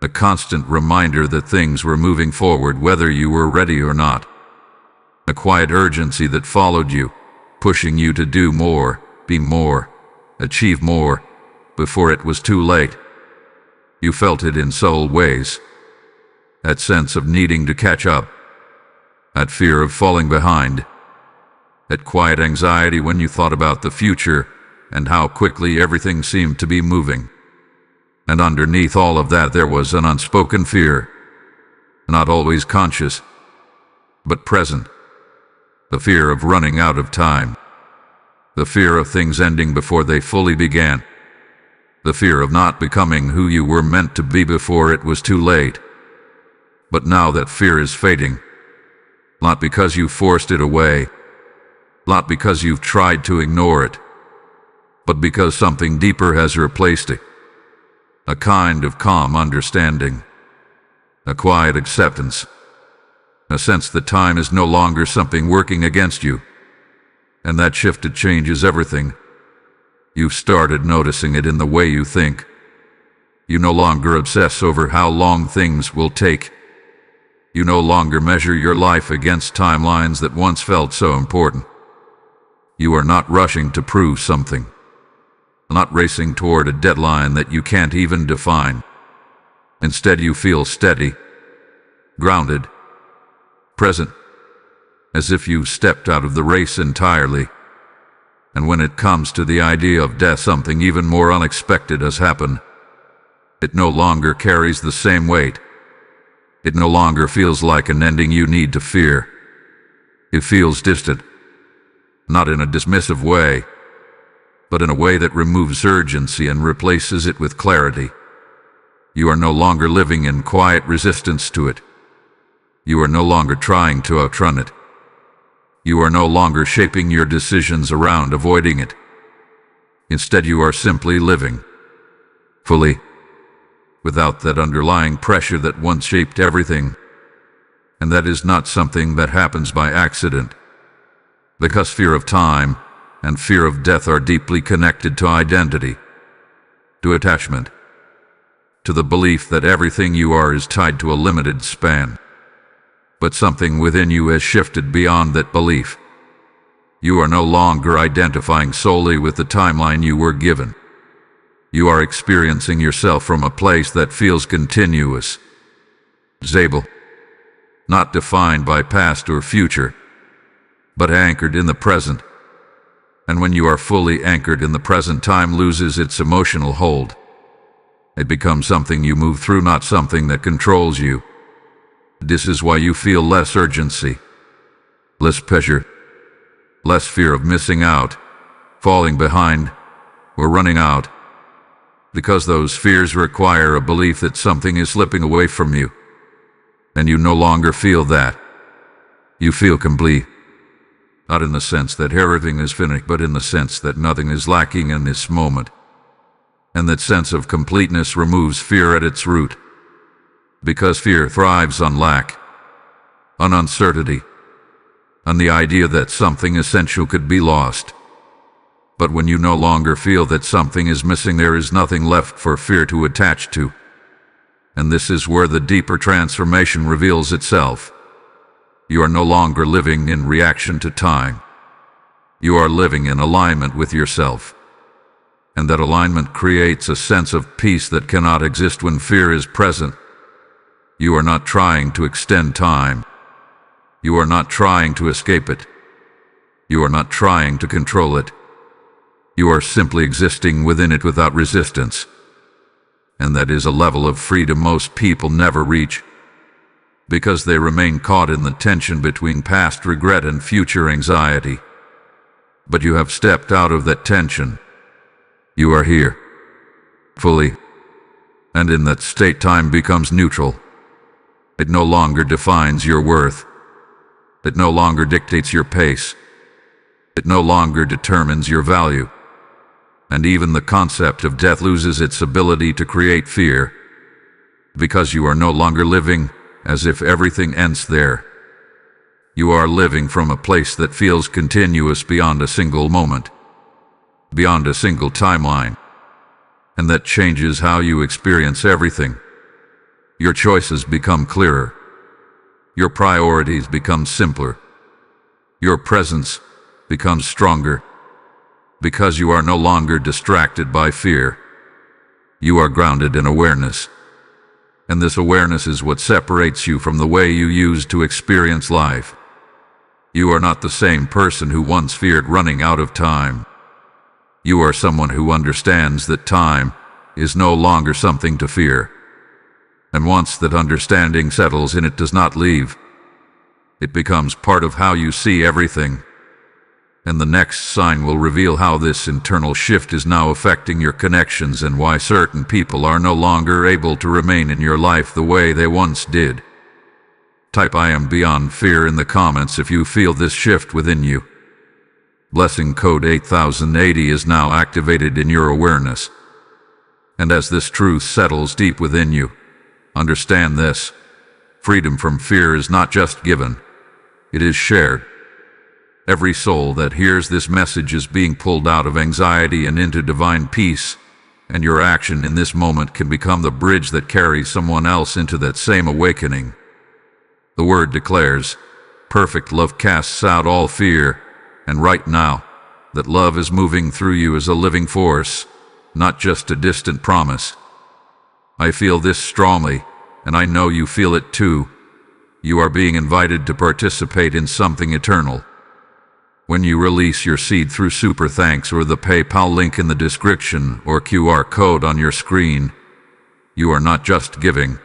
a constant reminder that things were moving forward whether you were ready or not. A quiet urgency that followed you, pushing you to do more, be more, achieve more, before it was too late. You felt it in subtle ways. That sense of needing to catch up. That fear of falling behind. That quiet anxiety when you thought about the future and how quickly everything seemed to be moving. And underneath all of that there was an unspoken fear. Not always conscious, but present. The fear of running out of time. The fear of things ending before they fully began. The fear of not becoming who you were meant to be before it was too late. But now that fear is fading. Not because you forced it away. Not because you've tried to ignore it. But because something deeper has replaced it. A kind of calm understanding. A quiet acceptance. A sense that time is no longer something working against you. And that shift changes everything. You've started noticing it in the way you think. You no longer obsess over how long things will take. You no longer measure your life against timelines that once felt so important. You are not rushing to prove something. Not racing toward a deadline that you can't even define. Instead, you feel steady, grounded, present, as if you stepped out of the race entirely. And when it comes to the idea of death, something even more unexpected has happened. It no longer carries the same weight. It no longer feels like an ending you need to fear. It feels distant, not in a dismissive way, but in a way that removes urgency and replaces it with clarity. You are no longer living in quiet resistance to it. You are no longer trying to outrun it. You are no longer shaping your decisions around avoiding it. Instead, you are simply living, fully, without that underlying pressure that once shaped everything. And that is not something that happens by accident. Because fear of time and fear of death are deeply connected to identity, to attachment, to the belief that everything you are is tied to a limited span. But something within you has shifted beyond that belief. You are no longer identifying solely with the timeline you were given. You are experiencing yourself from a place that feels continuous, stable, not defined by past or future, but anchored in the present. And when you are fully anchored in the present, time loses its emotional hold. It becomes something you move through, not something that controls you. This is why you feel less urgency, less pressure, less fear of missing out, falling behind, or running out. Because those fears require a belief that something is slipping away from you. And you no longer feel that. You feel complete. Not in the sense that everything is finished, but in the sense that nothing is lacking in this moment. And that sense of completeness removes fear at its root. Because fear thrives on lack, on uncertainty, on the idea that something essential could be lost. But when you no longer feel that something is missing, there is nothing left for fear to attach to. And this is where the deeper transformation reveals itself. You are no longer living in reaction to time. You are living in alignment with yourself. And that alignment creates a sense of peace that cannot exist when fear is present. You are not trying to extend time. You are not trying to escape it. You are not trying to control it. You are simply existing within it without resistance. And that is a level of freedom most people never reach, because they remain caught in the tension between past regret and future anxiety. But you have stepped out of that tension. You are here, fully, and in that state time becomes neutral. It no longer defines your worth. It no longer dictates your pace. It no longer determines your value. And even the concept of death loses its ability to create fear, because you are no longer living as if everything ends there. You are living from a place that feels continuous beyond a single moment, beyond a single timeline, and that changes how you experience everything. Your choices become clearer. Your priorities become simpler. Your presence becomes stronger, because you are no longer distracted by fear. You are grounded in awareness. And this awareness is what separates you from the way you used to experience life. You are not the same person who once feared running out of time. You are someone who understands that time is no longer something to fear. And once that understanding settles in, it does not leave. It becomes part of how you see everything. And the next sign will reveal how this internal shift is now affecting your connections and why certain people are no longer able to remain in your life the way they once did. Type "I am beyond fear" in the comments if you feel this shift within you. Blessing code 8080 is now activated in your awareness. And as this truth settles deep within you, understand this: freedom from fear is not just given, it is shared. Every soul that hears this message is being pulled out of anxiety and into divine peace, and your action in this moment can become the bridge that carries someone else into that same awakening. The word declares, perfect love casts out all fear, and right now, that love is moving through you as a living force, not just a distant promise. I feel this strongly, and I know you feel it too. You are being invited to participate in something eternal. When you release your seed through Super Thanks or the PayPal link in the description or QR code on your screen, you are not just giving.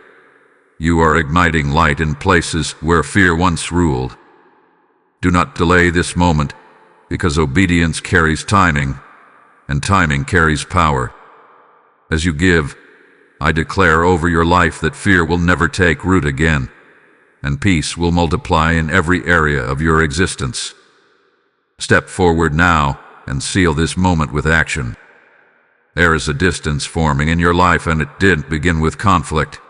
You are igniting light in places where fear once ruled. Do not delay this moment, because obedience carries timing, and timing carries power. As you give, I declare over your life that fear will never take root again, and peace will multiply in every area of your existence. Step forward now and seal this moment with action. There is a distance forming in your life, and it didn't begin with conflict.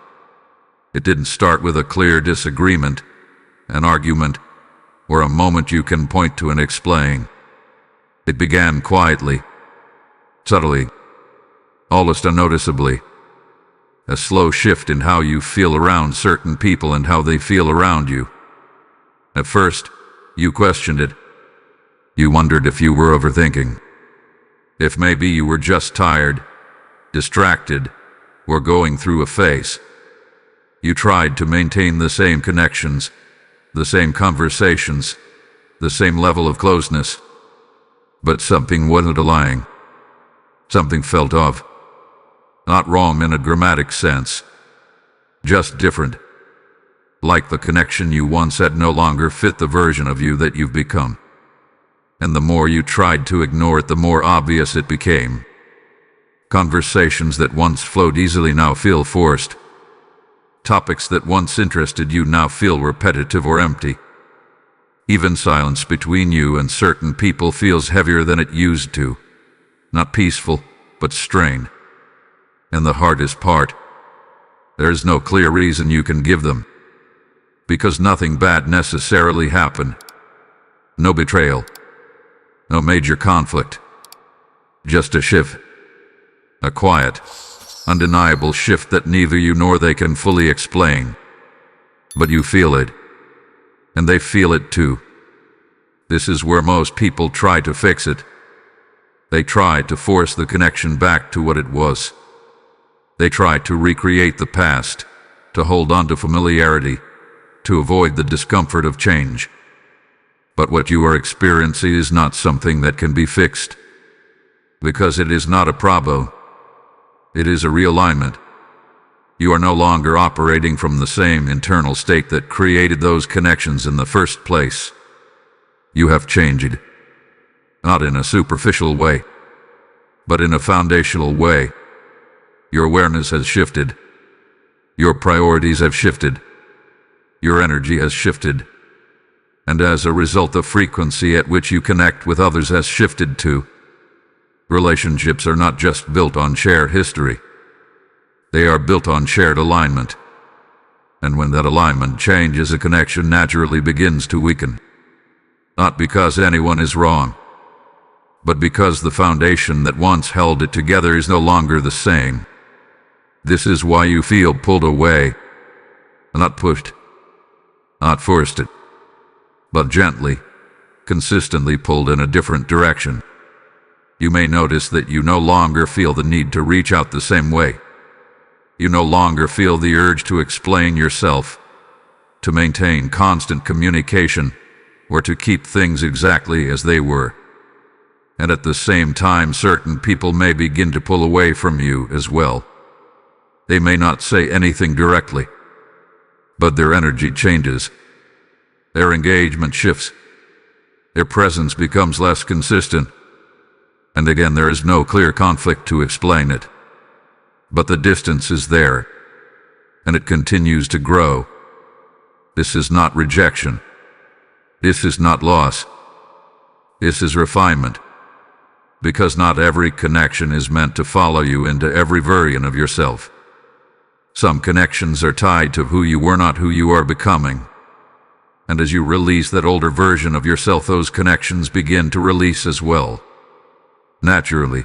It didn't start with a clear disagreement, an argument, or a moment you can point to and explain. It began quietly, subtly, almost unnoticeably. A slow shift in how you feel around certain people and how they feel around you. At first, you questioned it. You wondered if you were overthinking. If maybe you were just tired, distracted, or going through a phase. You tried to maintain the same connections, the same conversations, the same level of closeness. But something wasn't aligning. Something felt off. Not wrong in a dramatic sense. Just different. Like the connection you once had no longer fit the version of you that you've become. And the more you tried to ignore it, the more obvious it became. Conversations that once flowed easily now feel forced. Topics that once interested you now feel repetitive or empty. Even silence between you and certain people feels heavier than it used to. Not peaceful, but strained. And the hardest part, there is no clear reason you can give them. Because nothing bad necessarily happened. No betrayal. No major conflict. Just a shift. A quiet, undeniable shift that neither you nor they can fully explain. But you feel it. And they feel it too. This is where most people try to fix it. They try to force the connection back to what it was. They try to recreate the past, to hold on to familiarity, to avoid the discomfort of change. But what you are experiencing is not something that can be fixed. Because it is not a problem. It is a realignment. You are no longer operating from the same internal state that created those connections in the first place. You have changed. Not in a superficial way, but in a foundational way. Your awareness has shifted. Your priorities have shifted. Your energy has shifted. And as a result, the frequency at which you connect with others has shifted too. Relationships are not just built on shared history. They are built on shared alignment. And when that alignment changes, a connection naturally begins to weaken. Not because anyone is wrong, but because the foundation that once held it together is no longer the same. This is why you feel pulled away, not pushed, not forced it, but gently, consistently pulled in a different direction. You may notice that you no longer feel the need to reach out the same way. You no longer feel the urge to explain yourself, to maintain constant communication, or to keep things exactly as they were. And at the same time, certain people may begin to pull away from you as well. They may not say anything directly, but their energy changes. Their engagement shifts. Their presence becomes less consistent. And again, there is no clear conflict to explain it. But the distance is there, and it continues to grow. This is not rejection. This is not loss. This is refinement. Because not every connection is meant to follow you into every variant of yourself. Some connections are tied to who you were, not who you are becoming. And as you release that older version of yourself, those connections begin to release as well. Naturally.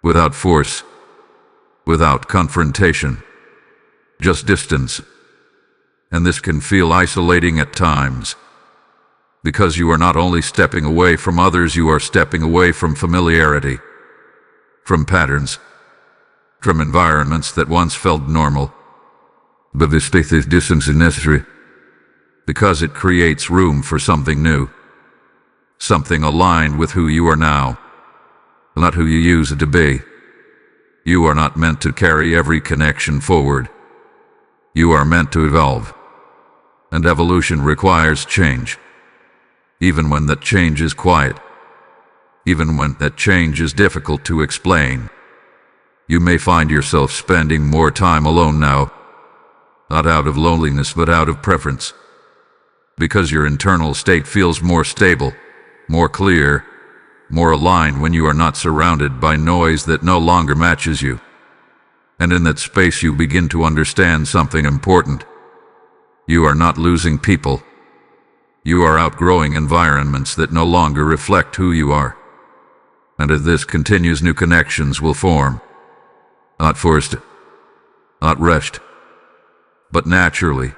Without force. Without confrontation. Just distance. And this can feel isolating at times. Because you are not only stepping away from others, you are stepping away from familiarity. From patterns. From environments that once felt normal. But this distance is necessary. Because it creates room for something new. Something aligned with who you are now. Not who you used to be. You are not meant to carry every connection forward. You are meant to evolve. And evolution requires change. Even when that change is quiet. Even when that change is difficult to explain. You may find yourself spending more time alone now. Not out of loneliness, but out of preference. Because your internal state feels more stable, more clear, more aligned when you are not surrounded by noise that no longer matches you. And in that space you begin to understand something important. You are not losing people. You are outgrowing environments that no longer reflect who you are. And as this continues, new connections will form. Not forced, not rushed, but naturally,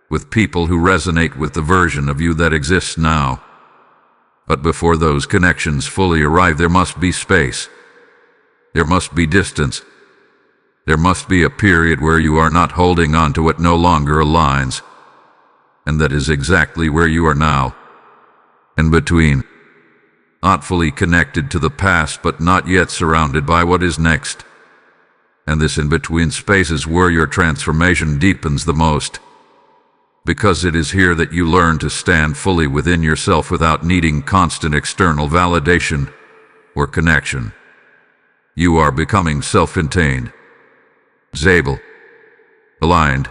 with people who resonate with the version of you that exists now. But before those connections fully arrive, there must be space. There must be distance. There must be a period where you are not holding on to what no longer aligns. And that is exactly where you are now. In between. Not fully connected to the past, but not yet surrounded by what is next. And this in-between space is where your transformation deepens the most. Because it is here that you learn to stand fully within yourself without needing constant external validation or connection. You are becoming self-contained, stable, aligned,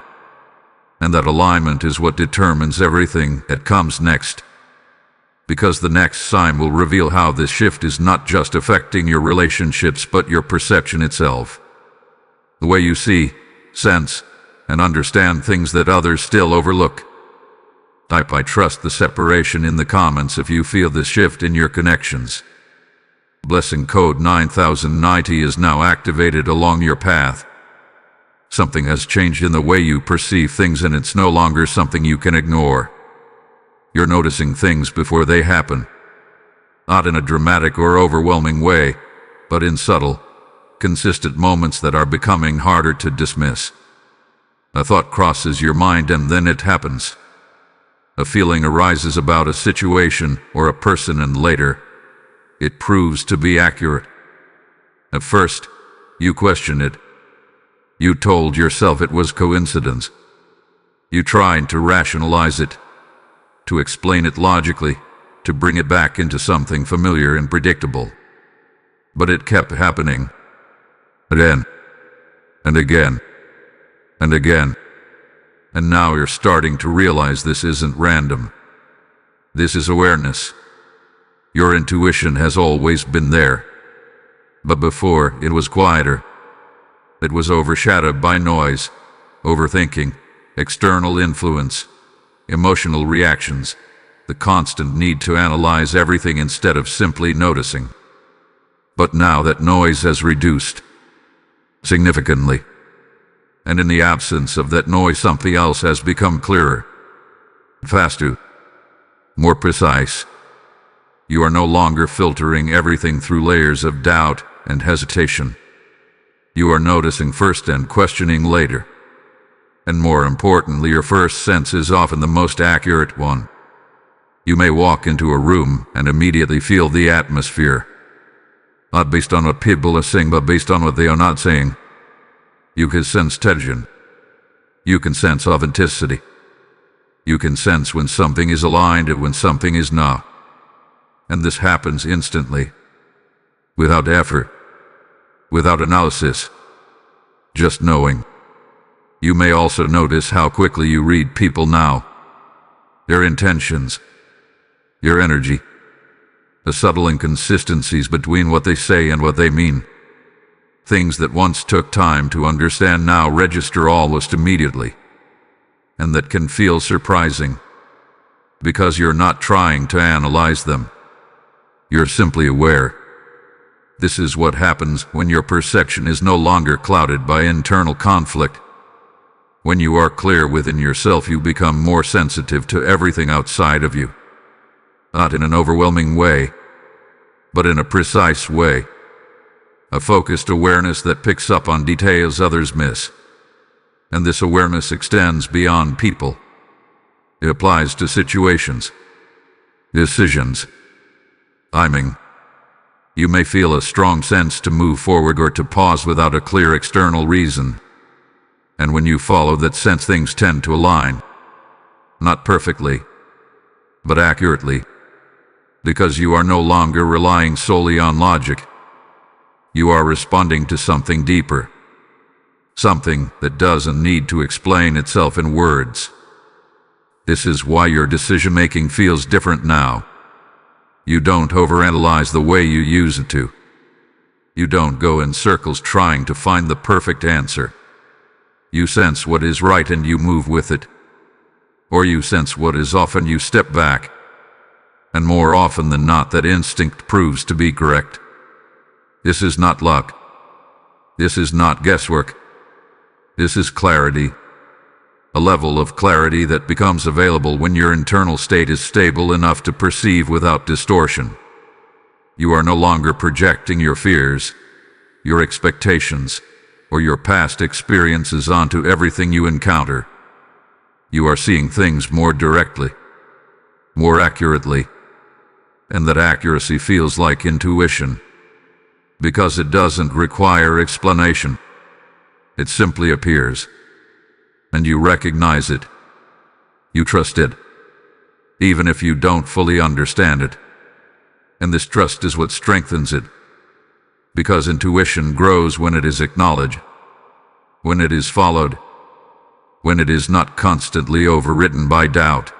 and that alignment is what determines everything that comes next. Because the next sign will reveal how this shift is not just affecting your relationships but your perception itself. The way you see, sense, and understand things that others still overlook. Type "I trust the separation" in the comments if you feel this shift in your connections. Blessing code 9090 is now activated along your path. Something has changed in the way you perceive things, and it's no longer something you can ignore. You're noticing things before they happen. Not in a dramatic or overwhelming way, but in subtle, consistent moments that are becoming harder to dismiss. A thought crosses your mind and then it happens. A feeling arises about a situation or a person, and later, it proves to be accurate. At first, you question it. You told yourself it was coincidence. You tried to rationalize it, to explain it logically, to bring it back into something familiar and predictable. But it kept happening. Again, and again, and again. And now you're starting to realize this isn't random. This is awareness. Your intuition has always been there. But before, it was quieter. It was overshadowed by noise, overthinking, external influence, emotional reactions, the constant need to analyze everything instead of simply noticing. But now that noise has reduced significantly. And in the absence of that noise, something else has become clearer, faster, more precise. You are no longer filtering everything through layers of doubt and hesitation. You are noticing first and questioning later. And more importantly, your first sense is often the most accurate one. You may walk into a room and immediately feel the atmosphere. Not based on what people are saying, but based on what they are not saying. You can sense tension. You can sense authenticity. You can sense when something is aligned and when something is not. And this happens instantly, without effort, without analysis, just knowing. You may also notice how quickly you read people now, their intentions, your energy, the subtle inconsistencies between what they say and what they mean. Things that once took time to understand now register almost immediately, and that can feel surprising, because you're not trying to analyze them. You're simply aware. This is what happens when your perception is no longer clouded by internal conflict. When you are clear within yourself, you become more sensitive to everything outside of you. Not in an overwhelming way, but in a precise way. A focused awareness that picks up on details others miss. And this awareness extends beyond people. It applies to situations, decisions, timing. You may feel a strong sense to move forward or to pause without a clear external reason. And when you follow that sense, things tend to align. Not perfectly, but accurately. Because you are no longer relying solely on logic. You are responding to something deeper. Something that doesn't need to explain itself in words. This is why your decision-making feels different now. You don't overanalyze the way you used to. You don't go in circles trying to find the perfect answer. You sense what is right and you move with it. Or you sense what is off and you step back. And more often than not, that instinct proves to be correct. This is not luck. This is not guesswork. This is clarity. A level of clarity that becomes available when your internal state is stable enough to perceive without distortion. You are no longer projecting your fears, your expectations, or your past experiences onto everything you encounter. You are seeing things more directly, more accurately, and that accuracy feels like intuition, because it doesn't require explanation. It simply appears, and you recognize it. You trust it, even if you don't fully understand it. And this trust is what strengthens it, because intuition grows when it is acknowledged, when it is followed, when it is not constantly overwritten by doubt,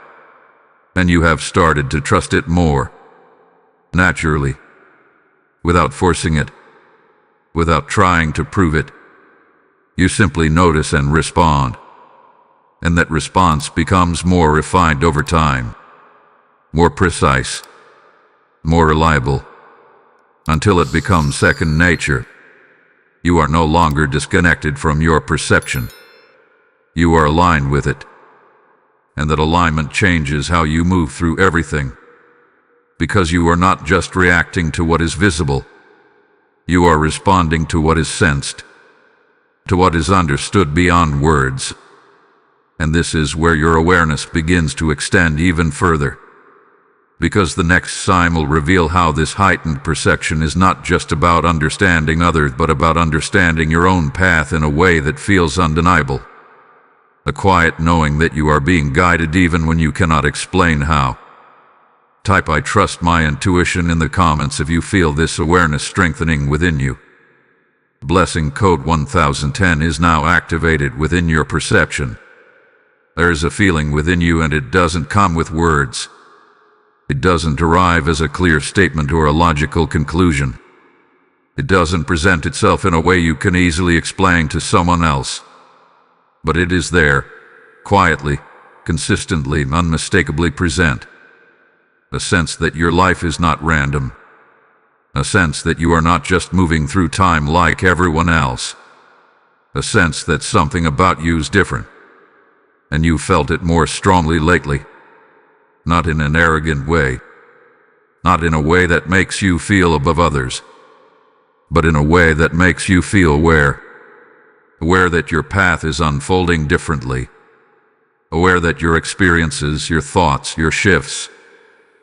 and you have started to trust it more, naturally, without forcing it, without trying to prove it. You simply notice and respond, and that response becomes more refined over time, more precise, more reliable, until it becomes second nature. You are no longer disconnected from your perception. You are aligned with it, and that alignment changes how you move through everything, because you are not just reacting to what is visible. You are responding to what is sensed, to what is understood beyond words. And this is where your awareness begins to extend even further, because the next sign will reveal how this heightened perception is not just about understanding others, but about understanding your own path in a way that feels undeniable. A quiet knowing that you are being guided even when you cannot explain how. Type "I trust my intuition" in the comments if you feel this awareness strengthening within you. Blessing code 1010 is now activated within your perception. There is a feeling within you, and it doesn't come with words. It doesn't arrive as a clear statement or a logical conclusion. It doesn't present itself in a way you can easily explain to someone else. But it is there, quietly, consistently, unmistakably present. A sense that your life is not random. A sense that you are not just moving through time like everyone else. A sense that something about you is different. And you felt it more strongly lately. Not in an arrogant way. Not in a way that makes you feel above others. But in a way that makes you feel aware. Aware that your path is unfolding differently. Aware that your experiences, your thoughts, your shifts,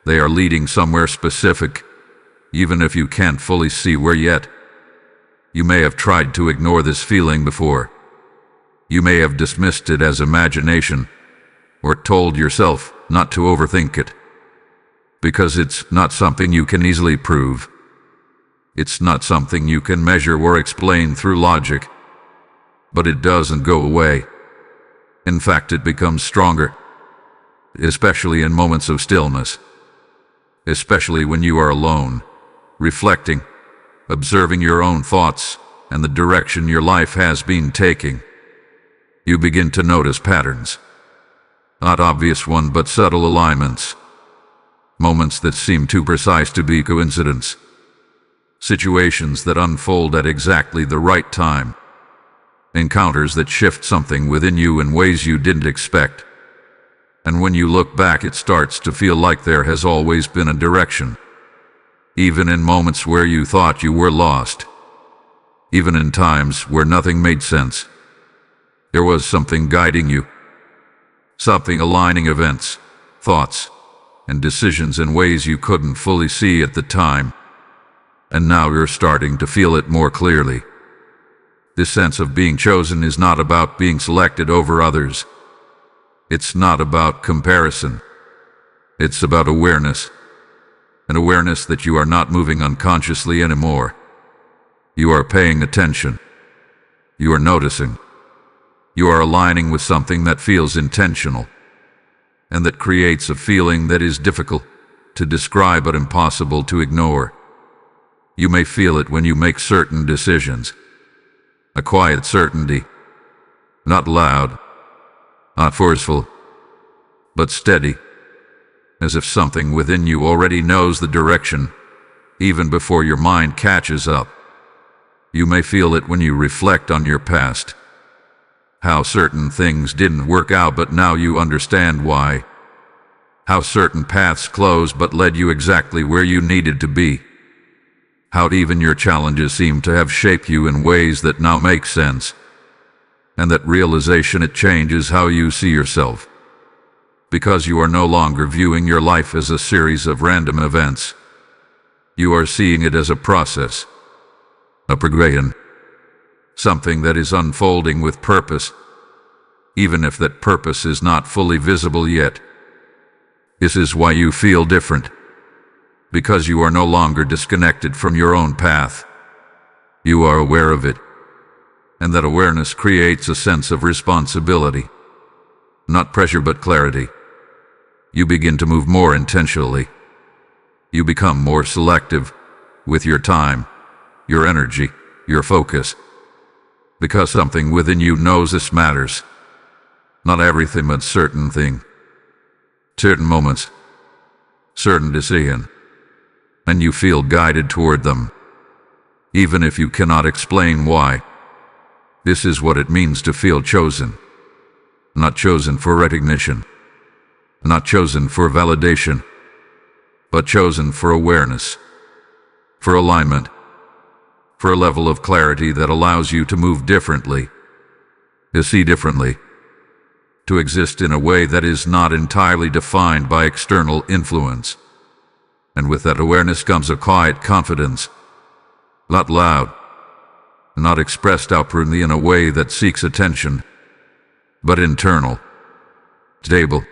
they are leading somewhere specific, even if you can't fully see where yet. You may have tried to ignore this feeling before. You may have dismissed it as imagination, or told yourself not to overthink it, because it's not something you can easily prove. It's not something you can measure or explain through logic. But it doesn't go away. In fact, it becomes stronger, especially in moments of stillness, especially when you are alone, reflecting, observing your own thoughts and the direction your life has been taking. You begin to notice patterns. Not obvious ones, but subtle alignments. Moments that seem too precise to be coincidence. Situations that unfold at exactly the right time. Encounters that shift something within you in ways you didn't expect. And when you look back, it starts to feel like there has always been a direction. Even in moments where you thought you were lost. Even in times where nothing made sense. There was something guiding you. Something aligning events, thoughts, and decisions in ways you couldn't fully see at the time. And now you're starting to feel it more clearly. This sense of being chosen is not about being selected over others. It's not about comparison. It's about awareness. An awareness that you are not moving unconsciously anymore. You are paying attention. You are noticing. You are aligning with something that feels intentional, and that creates a feeling that is difficult to describe but impossible to ignore. You may feel it when you make certain decisions. A quiet certainty. Not loud, not forceful, but steady, as if something within you already knows the direction, even before your mind catches up. You may feel it when you reflect on your past. How certain things didn't work out, but now you understand why. How certain paths closed but led you exactly where you needed to be. How even your challenges seem to have shaped you in ways that now make sense. And that realization, it changes how you see yourself. Because you are no longer viewing your life as a series of random events. You are seeing it as a process. A progression. Something that is unfolding with purpose, even if that purpose is not fully visible yet. This is why you feel different. Because you are no longer disconnected from your own path. You are aware of it. And that awareness creates a sense of responsibility. Not pressure but clarity. You begin to move more intentionally. You become more selective with your time, your energy, your focus. Because something within you knows this matters. Not everything but certain thing. Certain moments. Certain decision. And you feel guided toward them. Even if you cannot explain why. This is what it means to feel chosen. Not chosen for recognition. Not chosen for validation. But chosen for awareness. For alignment. For a level of clarity that allows you to move differently. To see differently. To exist in a way that is not entirely defined by external influence. And with that awareness comes a quiet confidence. Not loud. Not expressed outwardly in a way that seeks attention. But internal. Stable.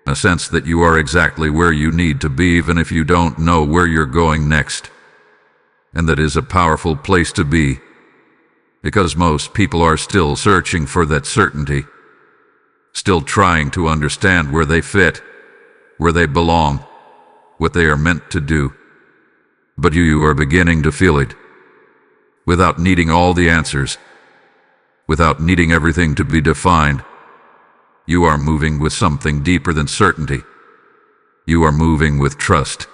A sense that you are exactly where you need to be even if you don't know where you're going next. And that is a powerful place to be. Because most people are still searching for that certainty. Still trying to understand where they fit, where they belong, what they are meant to do. But you are beginning to feel it. Without needing all the answers. Without needing everything to be defined. You are moving with something deeper than certainty. You are moving with trust.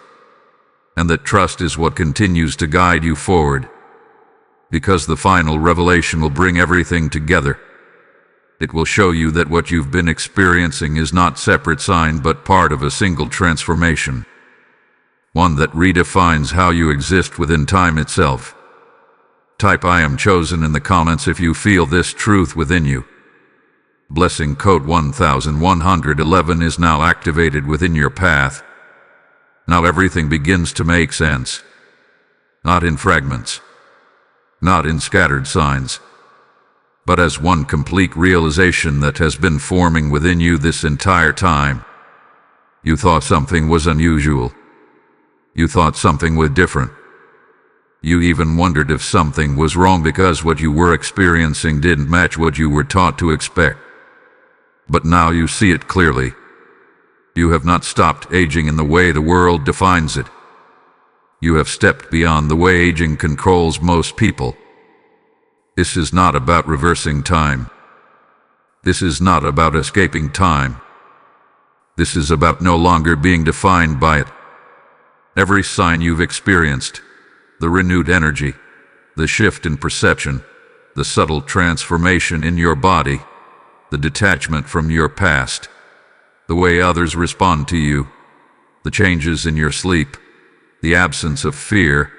And that trust is what continues to guide you forward. Because the final revelation will bring everything together. It will show you that what you've been experiencing is not separate sign but part of a single transformation. One that redefines how you exist within time itself. Type I am chosen in the comments if you feel this truth within you. Blessing code 1111 is now activated within your path. Now everything begins to make sense. Not in fragments. Not in scattered signs. But as one complete realization that has been forming within you this entire time. You thought something was unusual. You thought something was different. You even wondered if something was wrong because what you were experiencing didn't match what you were taught to expect. But now you see it clearly. You have not stopped aging in the way the world defines it. You have stepped beyond the way aging controls most people. This is not about reversing time. This is not about escaping time. This is about no longer being defined by it. Every sign you've experienced, the renewed energy, the shift in perception, the subtle transformation in your body, the detachment from your past, the way others respond to you, the changes in your sleep, the absence of fear,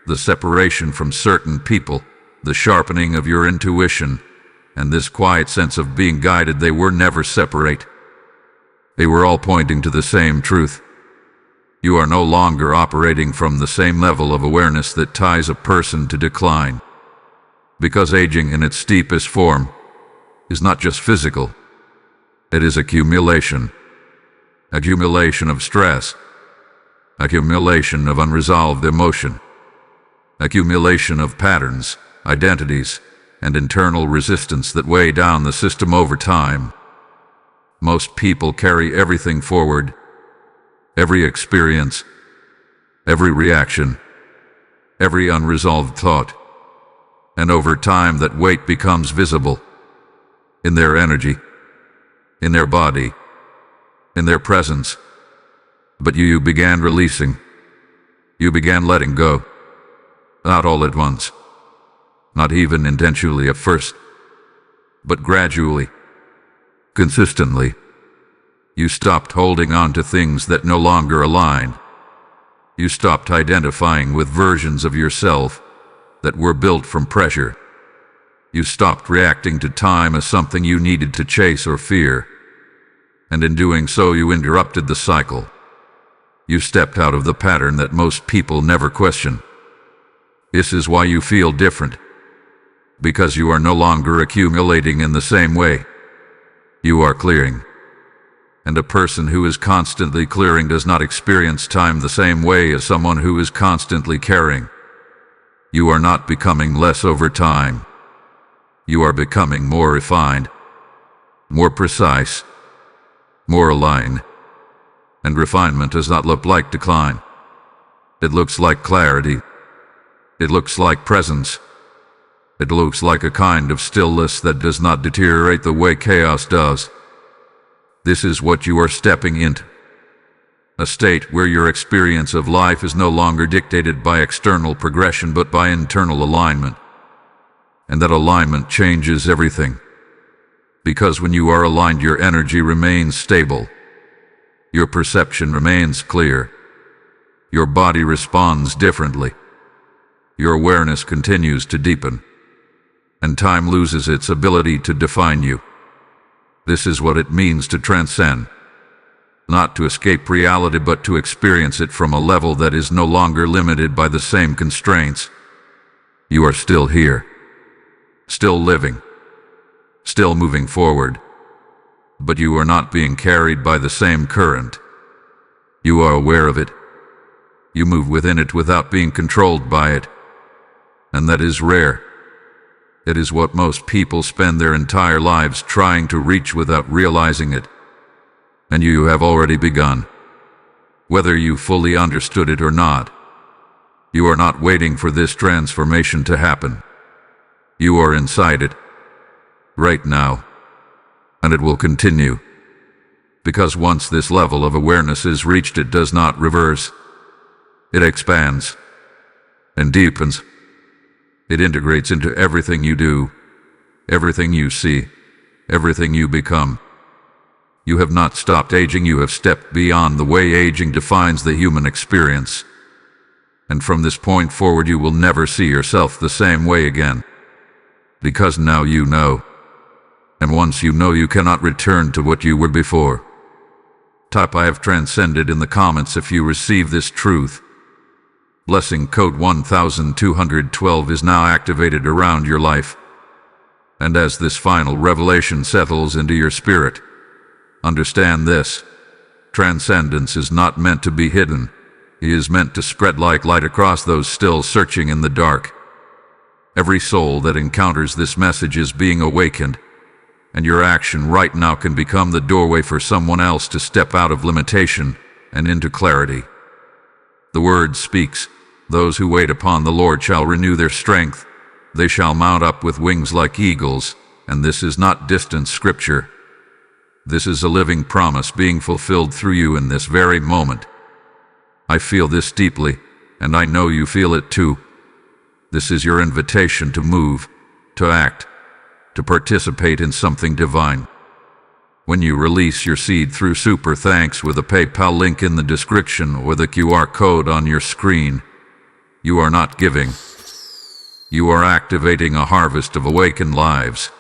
the separation from certain people, the sharpening of your intuition, and this quiet sense of being guided, they were never separate. They were all pointing to the same truth. You are no longer operating from the same level of awareness that ties a person to decline. Because aging in its deepest form is not just physical. It is accumulation. Accumulation of stress. Accumulation of unresolved emotion. Accumulation of patterns, identities, and internal resistance that weigh down the system over time. Most people carry everything forward. Every experience, every reaction, every unresolved thought. And over time that weight becomes visible. In their energy, in their body, in their presence. But you began releasing. You began letting go. Not all at once. Not even intentionally at first. But gradually. Consistently. You stopped holding on to things that no longer align. You stopped identifying with versions of yourself that were built from pressure. You stopped reacting to time as something you needed to chase or fear. And in doing so, you interrupted the cycle. You stepped out of the pattern that most people never question. This is why you feel different. Because you are no longer accumulating in the same way. You are clearing. And a person who is constantly clearing does not experience time the same way as someone who is constantly carrying. You are not becoming less over time. You are becoming more refined, more precise, more aligned. And refinement does not look like decline. It looks like clarity. It looks like presence. It looks like a kind of stillness that does not deteriorate the way chaos does. This is what you are stepping into. A state where your experience of life is no longer dictated by external progression but by internal alignment. And that alignment changes everything. Because when you are aligned, your energy remains stable. Your perception remains clear. Your body responds differently. Your awareness continues to deepen. And time loses its ability to define you. This is what it means to transcend. Not to escape reality, but to experience it from a level that is no longer limited by the same constraints. You are still here. Still living. Still moving forward. But you are not being carried by the same current. You are aware of it. You move within it without being controlled by it. And that is rare. It is what most people spend their entire lives trying to reach without realizing it. And you have already begun. Whether you fully understood it or not, you are not waiting for this transformation to happen. You are inside it. Right now. And it will continue. Because once this level of awareness is reached, it does not reverse. It expands and deepens. It integrates into everything you do, everything you see, everything you become. You have not stopped aging, you have stepped beyond the way aging defines the human experience. And from this point forward, you will never see yourself the same way again. Because now you know. And once you know, you cannot return to what you were before. Type "I have transcended" in the comments if you receive this truth. Blessing code 1212 is now activated around your life. And as this final revelation settles into your spirit, understand this: transcendence is not meant to be hidden. It is meant to spread like light across those still searching in the dark. Every soul that encounters this message is being awakened, and your action right now can become the doorway for someone else to step out of limitation and into clarity. The word speaks, "Those who wait upon the Lord shall renew their strength. They shall mount up with wings like eagles." And this is not distant scripture. This is a living promise being fulfilled through you in this very moment. I feel this deeply, and I know you feel it too. This is your invitation to move, to act, to participate in something divine. When you release your seed through Super Thanks with a PayPal link in the description or the QR code on your screen, you are not giving. You are activating a harvest of awakened lives.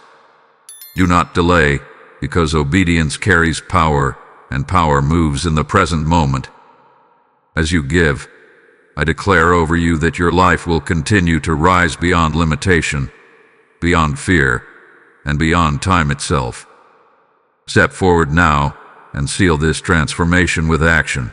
Do not delay, because obedience carries power, and power moves in the present moment. As you give, I declare over you that your life will continue to rise beyond limitation, beyond fear, and beyond time itself. Step forward now and seal this transformation with action.